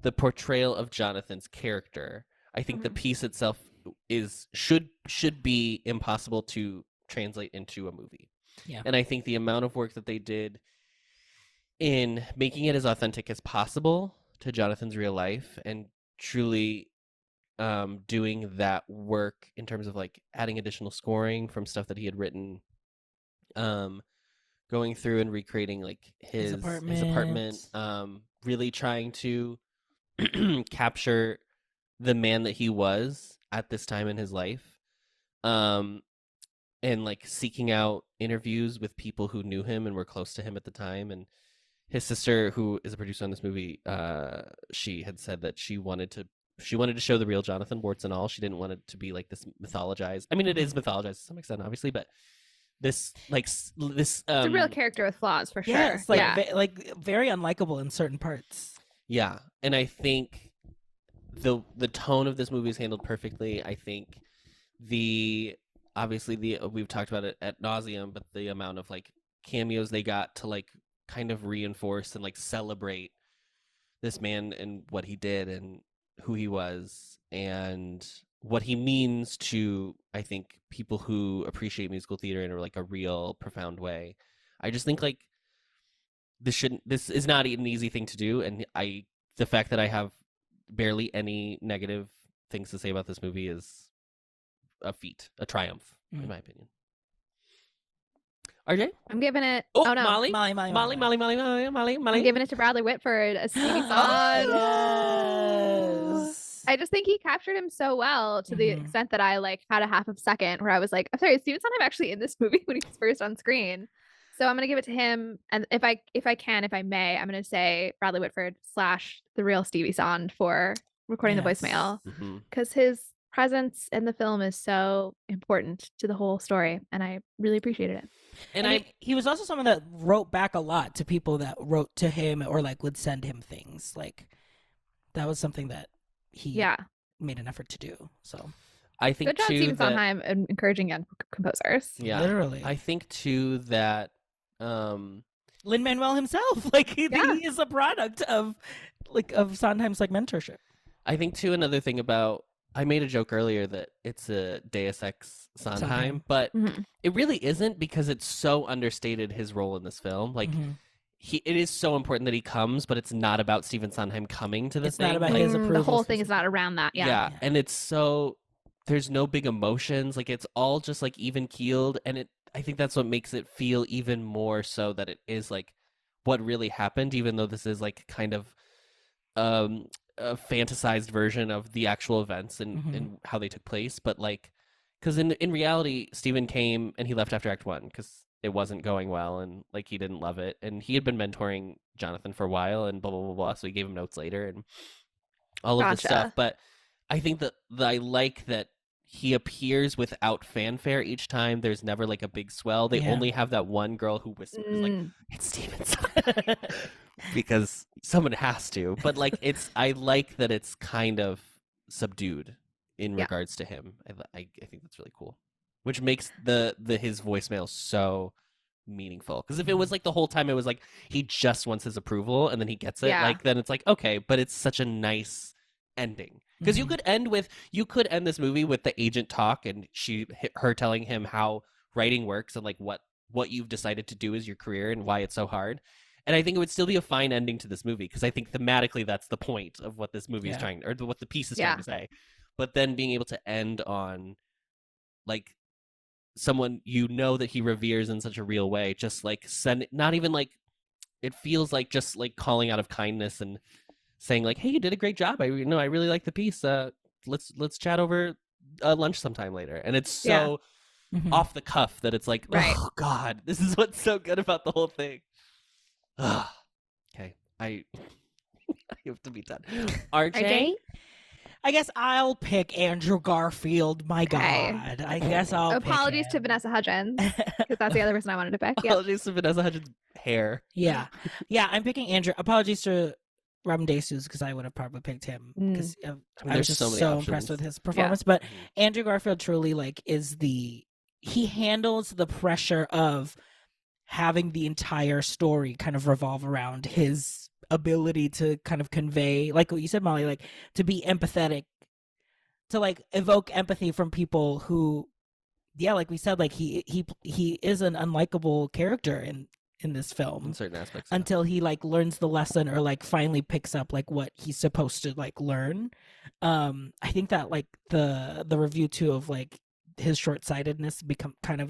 the portrayal of Jonathan's character. I think the piece itself should be impossible to translate into a movie. Yeah. And I think the amount of work that they did in making it as authentic as possible to Jonathan's real life, and truly doing that work in terms of like adding additional scoring from stuff that he had written, going through and recreating like his apartment, really trying to capture the man that he was at this time in his life, and like seeking out interviews with people who knew him and were close to him at the time. And his sister, who is a producer on this movie, she had said that she wanted to show the real Jonathan, warts and all. She didn't want it to be like this mythologized. I mean, it is mythologized to some extent, obviously, but this It's a real character with flaws, for sure. Yes, like very unlikable in certain parts. Yeah, and I think the tone of this movie is handled perfectly. I think the obviously we've talked about it at nauseum, but the amount of like cameos they got to like kind of reinforce and like celebrate this man and what he did and who he was and what he means to, I think, people who appreciate musical theater in like a real profound way. I just think like this is not an easy thing to do, and the fact that I have barely any negative things to say about this movie is a feat, a triumph, in my opinion. RJ? I'm giving it. Oh, Oh no, Molly? Molly. I'm giving it to Bradley Whitford as Stevie Song. Yes. I just think he captured him so well to the extent that I like had a half of a second where I was like, I'm sorry, is Steven Sondheim actually in this movie when he was first on screen? So I'm gonna give it to him, and if I may, I'm gonna say Bradley Whitford / the real Stevie Sond for recording the voicemail, because his presence in the film is so important to the whole story, and I really appreciated it. And he was also someone that wrote back a lot to people that wrote to him or like would send him things. Like that was something that he made an effort to do. So I think good job, Stephen Sondheim, encouraging young composers. Yeah, literally. I think too that Lin-Manuel himself, like he is a product of Sondheim's like mentorship. I think too another thing about, I made a joke earlier that it's a Deus Ex Sondheim, but it really isn't, because it's so understated, his role in this film. Like it is so important that he comes, but it's not about Stephen Sondheim coming to this thing. It's not about his approval. The whole thing is not around that. Yeah. And it's so, there's no big emotions. Like it's all just like even keeled, and I think that's what makes it feel even more so that it is like what really happened, even though this is like kind of a fantasized version of the actual events and how they took place. But like, because in reality, Stephen came and he left after Act 1 because it wasn't going well, and like he didn't love it, and he had been mentoring Jonathan for a while and blah blah blah blah. So he gave him notes later and all of this stuff. But I think that I like that he appears without fanfare each time. There's never like a big swell. They only have that one girl who whispers like, "It's Stevenson," because someone has to. But like I like that it's kind of subdued in regards to him. I think that's really cool, which makes his voicemail so meaningful. Because if it was like the whole time it was like he just wants his approval and then he gets it, like then it's like okay, but it's such a nice ending. Because you could end this movie with the agent talk and her telling him how writing works and like what you've decided to do as your career and why it's so hard. And I think it would still be a fine ending to this movie, because I think thematically that's the point of what this movie is trying, or what the piece is trying to say. But then being able to end on like someone that he reveres in such a real way, just like not even like, it feels like just like calling out of kindness and saying like, hey, you did a great job. I really like the piece. Let's chat over lunch sometime later. And it's so off the cuff that it's like, oh God, this is what's so good about the whole thing. Okay, I have to be done. RJ? I guess I'll pick Andrew Garfield. My God, I guess I'll. Apologies to Vanessa Hudgens, because that's the other person I wanted to pick. Apologies to Vanessa Hudgens' hair. Yeah, I'm picking Andrew. Apologies to Robin DeSuze, because I would have probably picked him, because I was just so impressed with his performance. But Andrew Garfield truly like he handles the pressure of having the entire story kind of revolve around his ability to kind of convey, like what you said, Molly, like to be empathetic, to like evoke empathy from people who, like we said, like he is an unlikable character in this film in certain aspects, until he like learns the lesson, or like finally picks up like what he's supposed to like learn. I think that like the review too of like his short-sightedness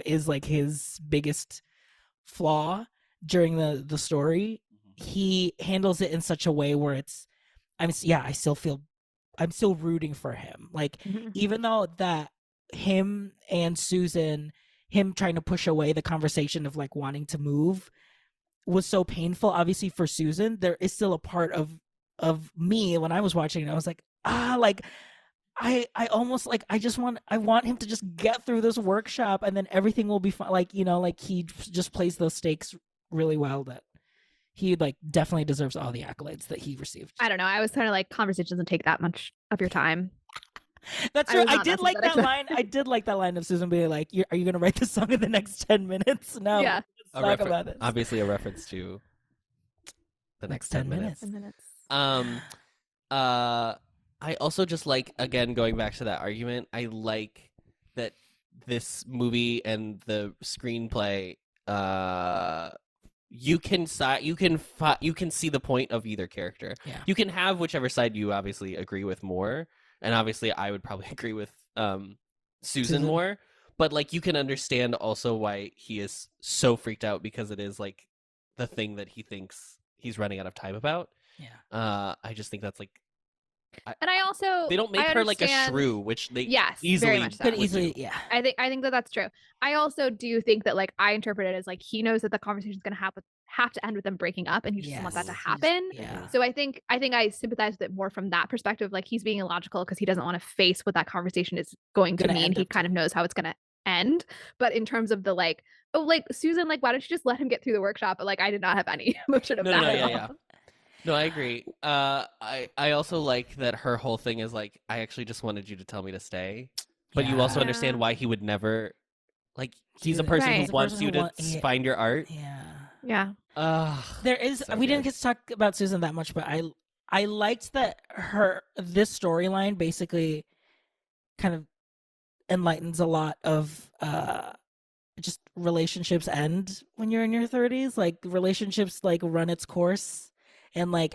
is like his biggest flaw during the story. He handles it in such a way where I'm still rooting for him. Like even though that him and Susan, him trying to push away the conversation of like wanting to move was so painful, obviously for Susan, there is still a part of me when I was watching it, I was like, like I almost like I want him to just get through this workshop and then everything will be fine. Like, like he just plays those stakes really well, that he like definitely deserves all the accolades that he received. I don't know. I was kind of like, conversation doesn't take that much of your time. That's I true. was I not did like that sympathetic to line. I did like that line of Susan being like, "Are you gonna write the song in the next 10 minutes?" No, Yeah. let's talk about this. Obviously, a reference to the next 10 minutes. 10 minutes. I also just like, again, going back to that argument, I like that this movie and the screenplay, you can see the point of either character. Yeah. You can have whichever side you obviously agree with more, and obviously I would probably agree with Susan more, but like you can understand also why he is so freaked out, because it is like the thing that he thinks he's running out of time about. Yeah. I just think that's like, And I also they don't make I her like a understand- shrew, which they Yes, very easily much so. Could would easily, do. yeah. I think that that's true. I also do think that like I interpret it as like he knows that the conversation is going to have to end with them breaking up, and he just doesn't want that to Yes, happen. Yeah. So I think I sympathize with it more from that perspective. Like he's being illogical because he doesn't want to face what that conversation is going to Gonna mean. end He up kind of to. knows how it's going to end. But in terms of the like, oh, like Susan, like why don't you just let him get through the workshop? But like I did not have any emotion of No, that. no, at yeah, all. yeah. No, I agree. I also like that her whole thing is like, I actually just wanted you to tell me to stay, but you also Yeah. understand why he would never, like, he's a Dude, person Right. who He's a wants person you who to find your art. Yeah. Yeah. There is So we good. didn't get to talk about Susan that much, but I liked that this storyline basically kind of enlightens a lot of just relationships end when you're in your 30s. Like relationships like run its course, and like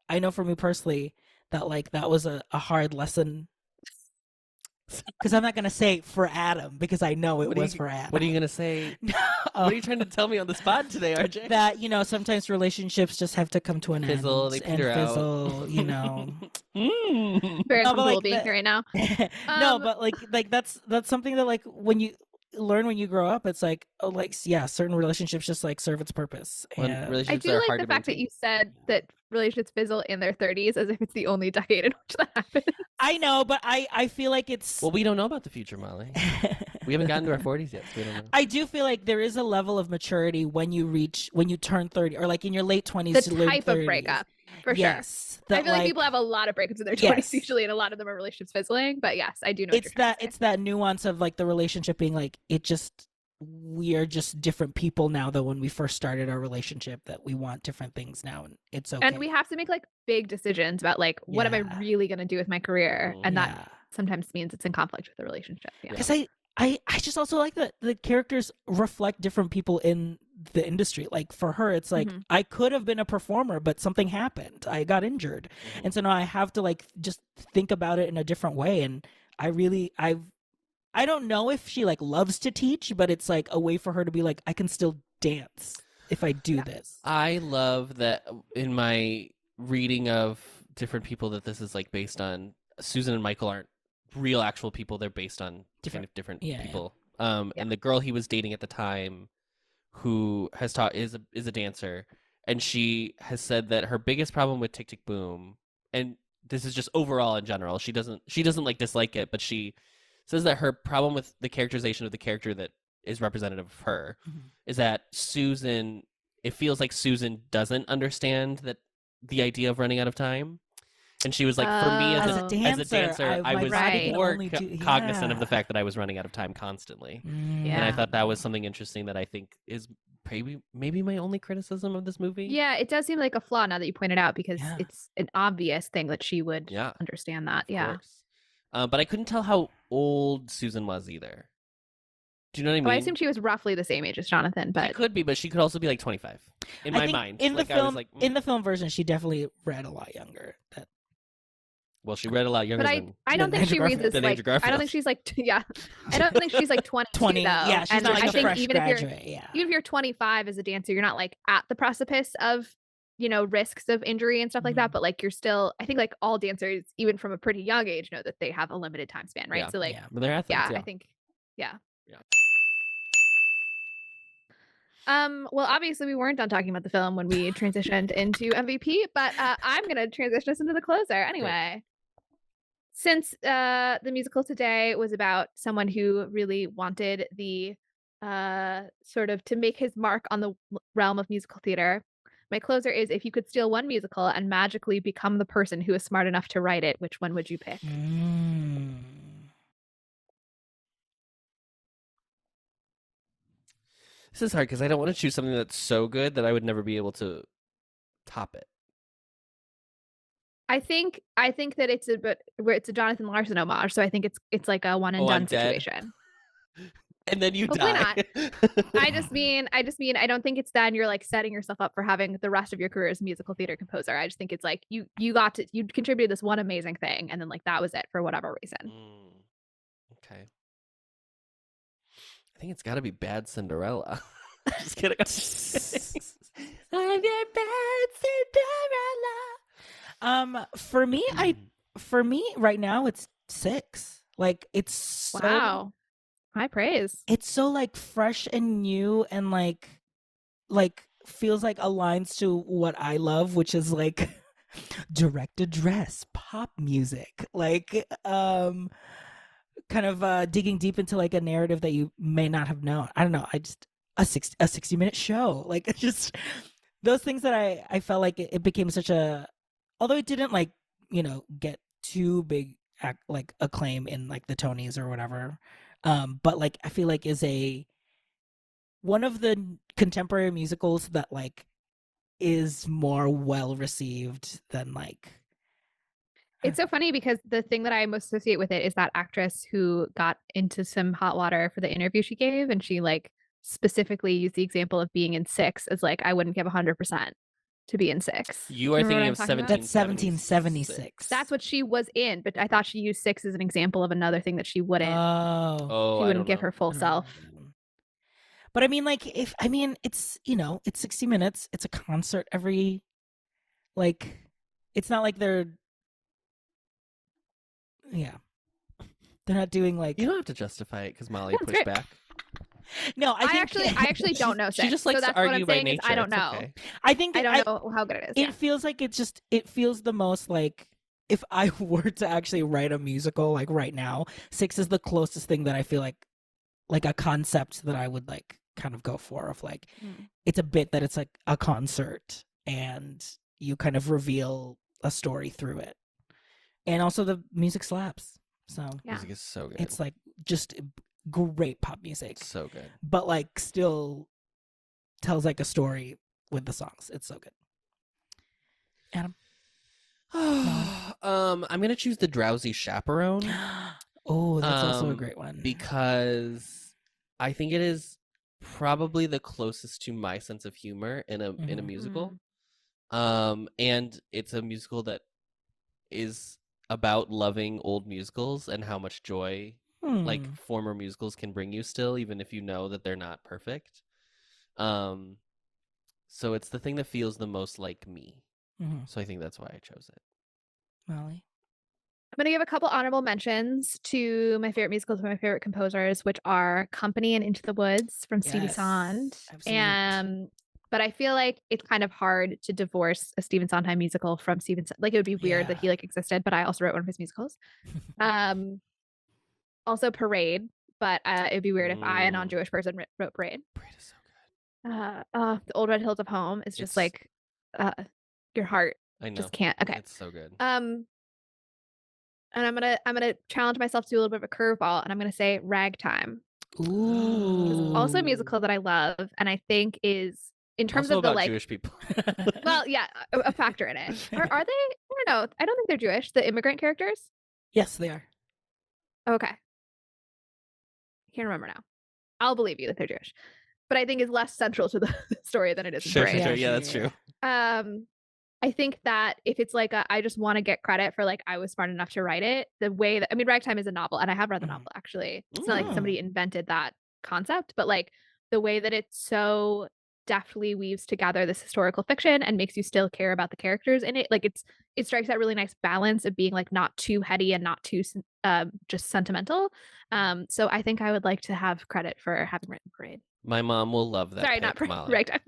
I know for me personally that like that was a hard lesson. Because I'm not gonna say for Adam, because I know it was for Adam. What are you gonna say? What are you trying to tell me on the spot today, RJ? That sometimes relationships just have to come to an Fizzle, end they and peter out. fizzle. Very No, but, uncomfortable like, being the- here right now. No, but like that's something that like when you learn when you grow up, it's like, oh, like yeah, certain relationships just like serve its purpose. When And I relationships do are like hard the to fact that maintain. you said that relationships fizzle in their 30s as if it's the only decade in which that happens. I know, but I feel like it's Well, we don't know about the future, Molly. We haven't gotten to our 40s yet, so we don't know. I do feel like there is a level of maturity when you turn 30, or like in your late 20s The to late type 30s. of breakup, for Yes, sure. I that, feel like people have a lot of breakups in their 20s Yes. usually, and a lot of them are relationships fizzling. But yes, I do know. it's that nuance of like the relationship being like we are just different people now than when we first started our relationship, that we want different things now, and it's okay. And we have to make like big decisions about like what am I Yeah. really going to do with my career, and Yeah. that sometimes means it's in conflict with the relationship. Yeah. Because I just also like that the characters reflect different people in the industry. Like for her, it's like Mhm. I could have been a performer, but something happened. I got injured, and so now I have to like just think about it in a different way. And I don't know if she like loves to teach, but it's like a way for her to be like, I can still dance if I do this. I love that in my reading of different people that this is like based on. Susan and Michael aren't real actual people. They're based on different Yeah, people. Yeah. And the girl he was dating at the time, who has taught is a dancer, and she has said that her biggest problem with Tick Tick Boom, and this is just overall in general, she doesn't like dislike it, but she says that her problem with the characterization of the character that is representative of her is that Susan, it feels like Susan doesn't understand that the idea of running out of time. And she was like, for me as a dancer, I my was body can more only do- cognizant of the yeah. fact that I was running out of time constantly. Mm. And I Yeah. thought that was something interesting that I think is maybe my only criticism of this movie. Yeah, it does seem like a flaw now that you pointed out, because Yeah. it's an obvious thing that she would Yeah. understand that. Of Yeah. course. But I couldn't tell how old Susan was either. Do you know what I mean? Oh, I assume she was roughly the same age as Jonathan, She but could be, but she could also be like 25 in I my think mind. in the Like, I was film, like, in the film version, she definitely read a lot younger. well, she read a lot younger but than. I don't think Andrew she reads Garfield. this Than like Andrew I don't Garfield. think she's like yeah. I don't think she's like 22 20, though. yeah, she's and not like I a think fresh even graduate. Yeah. if you're 25 as a dancer, you're not like at the precipice of risks of injury and stuff like that, but like you're still, I think like all dancers, even from a pretty young age, know that they have a limited time span, right? Yeah. So like Yeah. But they're athletes. yeah, I think yeah. Yeah. Well, obviously we weren't done talking about the film when we transitioned into MVP, but I'm gonna transition us into the closer anyway. Since the musical today was about someone who really wanted the sort of to make his mark on the realm of musical theater, My closer is, if you could steal one musical and magically become the person who is smart enough to write it, which one would you pick? This is hard because I don't want to choose something that's so good that I would never be able to top it. I think that it's a Jonathan Larson homage, so I think it's like a one and Oh, I'm done dead. situation. And then you Hopefully die. I just mean I don't think it's that and you're like setting yourself up for having the rest of your career as a musical theater composer. I just think it's like you contributed this one amazing thing and then like that was it for whatever reason. Okay. I think it's got to be Bad Cinderella. Just kidding. I'm your bad Cinderella. For me right now it's 6. Like it's so, Wow. High praise. it's so like fresh and new and like feels like aligns to what I love, which is like direct address pop music. Like kind of digging deep into like a narrative that you may not have known. I don't know. I just a 60-minute show. Like just those things that I felt like it became such a, although it didn't like, get too big like acclaim in like the Tonys or whatever. But like I feel like is one of the contemporary musicals that like is more well received than like. It's so funny because the thing that I most associate with it is that actress who got into some hot water for the interview she gave, and she like specifically used the example of being in 6 as like I wouldn't give 100% to be in 6. You are Remember thinking what of I'm talking about? That's 1776. 1776. That's what she was in, but I thought she used 6 as an example of another thing that she wouldn't. Oh, She I wouldn't don't give know. her full self. But I mean, like, it's it's 60 minutes. It's a concert every, like, it's not like they're not doing like. You don't have to justify it because Molly That's pushed great. back. No, I actually don't know 6. She just likes so to that's what argue I'm by saying nature. is I don't It's know. okay. I think I don't know how good it is. It feels like it feels the most like if I were to actually write a musical like right now, 6 is the closest thing that I feel like a concept that I would like kind of go for of like it's a bit that it's like a concert and you kind of reveal a story through it. And also the music slaps. So Yeah. Music is so good. it's like just great pop music. so good. But like still tells like a story with the songs. It's so good. Adam? I'm gonna choose The Drowsy Chaperone. Oh, that's also a great one. Because I think it is probably the closest to my sense of humor in a musical. And it's a musical that is about loving old musicals and how much joy like former musicals can bring you still, even if you know that they're not perfect. So it's the thing that feels the most like me. So I think that's why I chose it. Molly? I'm going to give a couple honorable mentions to my favorite musicals and my favorite composers, which are Company and Into the Woods from Stevie Yes, Sondheim. absolute. But I feel like it's kind of hard to divorce a Stephen Sondheim musical from Stephen. Like it would be weird that he like existed, but I also wrote one of his musicals. Also Parade, but it'd be weird if I, a non-Jewish person, wrote Parade. Parade is so good. The Old Red Hills of Home is just like your heart I know. just can't. Okay, It's so good. and I'm gonna challenge myself to do a little bit of a curveball, and I'm gonna say Ragtime. Ooh. Also a musical that I love, and I think is in terms Also of the about like. Jewish people. Well, yeah, a factor in it. Are they? I don't know. I don't think they're Jewish. The immigrant characters. Yes, they are. Okay. I can't remember now. I'll believe you that they're Jewish, but I think is less central to the story than it is. Sure, in Parade. sure. Yeah, that's true. I think that if it's like I just want to get credit for like I was smart enough to write it, the way that Ragtime is a novel, and I have read the novel actually. It's not like somebody invented that concept, but like the way that it so deftly weaves together this historical fiction and makes you still care about the characters in it. Like it strikes that really nice balance of being like not too heady and not too just sentimental. So I think I would like to have credit for having written Parade. My mom will love that. Sorry, pick, not Parade. Molly, Ragtime.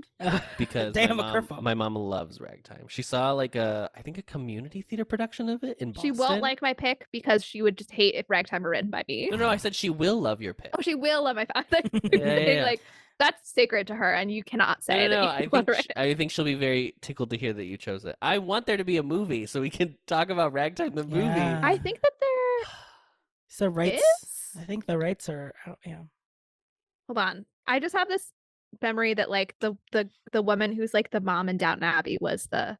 because Damn, my mom loves Ragtime. She saw like I think a community theater production of it in Boston. She won't like my pick because she would just hate if Ragtime were written by me. No, I said she will love your pick. Oh, she will love my father. Yeah. Like That's sacred to her, and you cannot say No, that you want to write it. I think she'll be very tickled to hear that you chose it. I want there to be a movie so we can talk about Ragtime the movie. Yeah. I think that there So rights. is. I think the rights are out. Yeah. Hold on. I just have this memory that like the woman who's like the mom in Downton Abbey was the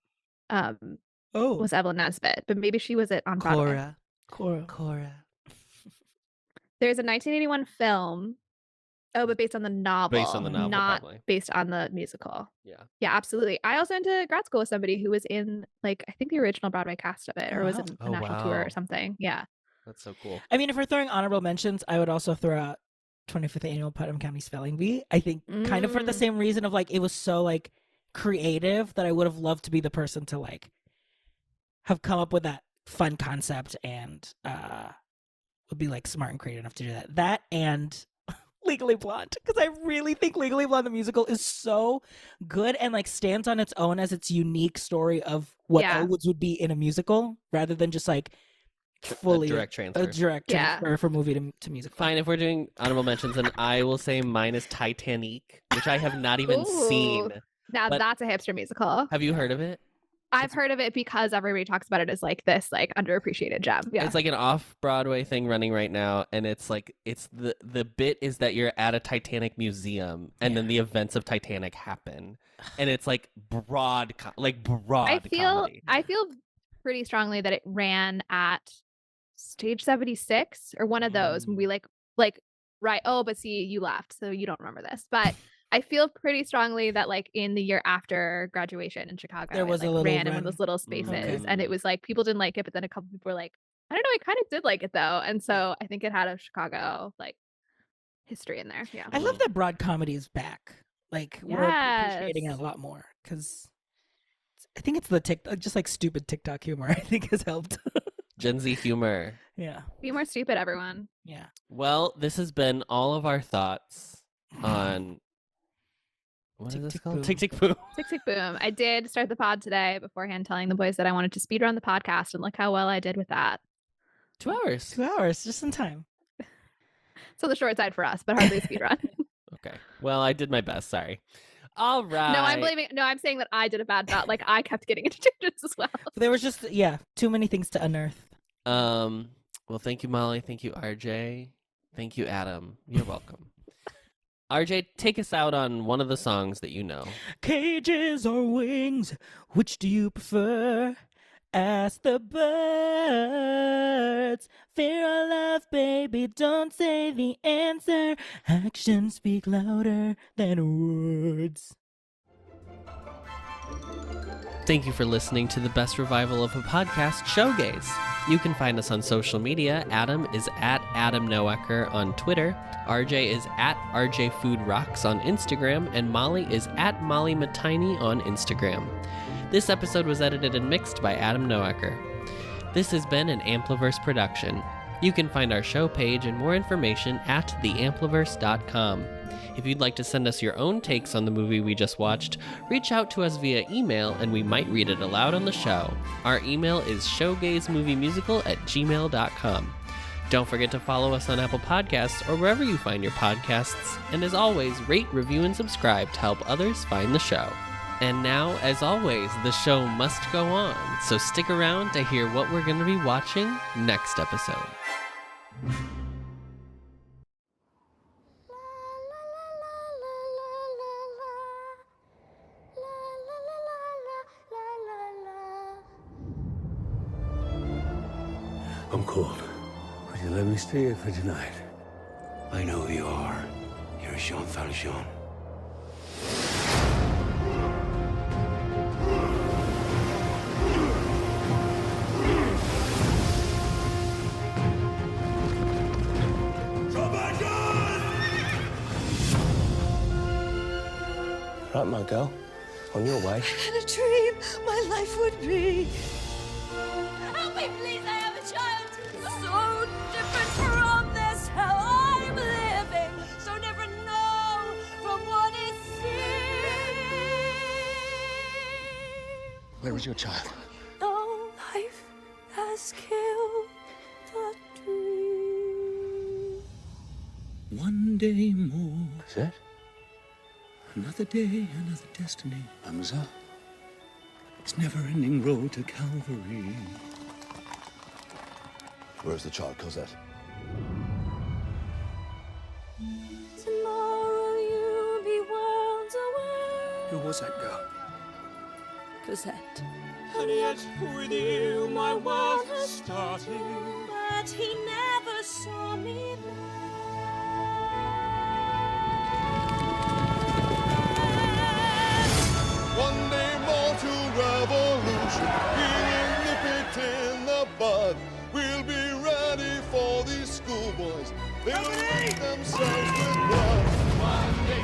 Oh. was Evelyn Nesbit, but maybe she was it on Broadway. Cora. There's a 1981 film. Oh, but based on the novel. Based on the novel, not probably. based on the musical. Yeah. Yeah, absolutely. I also went to grad school with somebody who was in like I think the original Broadway cast of it, or was it Wow. a Oh, national tour wow. or something? Yeah. That's so cool. I mean, if we're throwing honorable mentions, I would also throw out 25th Annual Putnam County Spelling Bee. I think kind of for the same reason of like it was so like creative that I would have loved to be the person to like have come up with that fun concept and would be like smart and creative enough to do that. That and Legally Blonde, because I really think Legally Blonde the musical is so good and like stands on its own as its unique story of what Yeah. Elwoods would be in a musical rather than just like fully a direct transfer. a direct Yeah. transfer from movie to musical. Fine, if we're doing honorable mentions, then I will say mine is Titanic, which I have not even seen. Now But- that's a hipster musical. Have you heard of it? I've heard of it because everybody talks about it as like this like underappreciated gem. Yeah. It's like an off-Broadway thing running right now, and it's like it's the bit is that you're at a Titanic museum, and then the events of Titanic happen, and it's like broad comedy. I feel pretty strongly that it ran at Stage 76 or one of those when we like right. Oh, but see, you left, so you don't remember this. But I feel pretty strongly that like in the year after graduation in Chicago, There was it, a like, little ran in one of run. those little spaces, Okay. and it was like people didn't like it, but then a couple people were like, I don't know, I kind of did like it though, and so I think it had a Chicago like history in there. Yeah. I love that broad comedy is back. Like we're appreciating it Yes. a lot more because I think it's the TikTok, just like stupid TikTok humor. I think has helped. Gen Z humor. Yeah, Be more stupid, everyone. yeah. Well, this has been all of our thoughts on what is Tick, this tick, called? boom. Tick Tick Boom. Tick tick boom. I did start the pod today beforehand telling the boys that I wanted to speedrun the podcast, and look how well I did with that. 2 hours. 2 hours, just in time. So the short side for us, but hardly a speedrun. Okay. Well, I did my best. Sorry. All right. No, I'm saying that I did a bad job. Like I kept getting into tangents as well. There was just too many things to unearth. Well, thank you, Molly. Thank you, RJ. Thank you, Adam. You're welcome. RJ, take us out on one of the songs that you know. Cages or wings, which do you prefer? Ask the birds. Fear or love, baby, don't say the answer. Actions speak louder than words. Thank you for listening to the best revival of a podcast, Showgays. You can find us on social media. Adam is at Adam Noecker on Twitter. RJ is at RJ Food Rocks on Instagram. And Molly is at Molly Matiny on Instagram. This episode was edited and mixed by Adam Noecker. This has been an Ampliverse production. You can find our show page and more information at theampliverse.com. If you'd like to send us your own takes on the movie we just watched, reach out to us via email and we might read it aloud on the show. Our email is showgaysmoviemusical@gmail.com. Don't forget to follow us on Apple Podcasts or wherever you find your podcasts. And as always, rate, review, and subscribe to help others find the show. And now, as always, the show must go on, so stick around to hear what we're going to be watching next episode. I'm cold. Would you let me stay here for tonight? I know who you are. You're Jean Valjean. Right, my girl. On your way. In a dream, my life would be. Help me, please, I have a child. So different from this, how I'm living. So never know from what it seems. Where is your child? No life has killed the dream. One day more. Is it? Another day, another destiny. Hamza. It's never-ending road to Calvary. Where's the child, Cosette? Tomorrow you'll be worlds away. Who was that girl? Cosette. And yet with you my world has started. But he never saw me One day mortal revolution, we'll nip it in the bud. We'll be ready for these schoolboys. They'll make themselves with blood. One day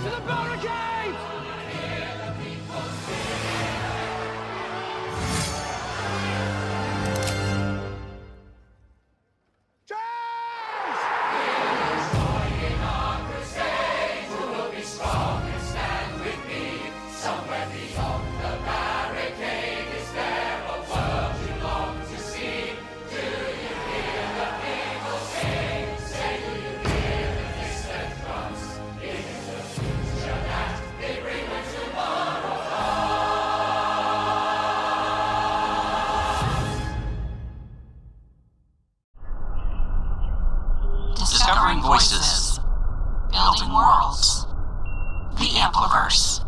to the barricades! Discovering voices, building worlds. The Ampliverse.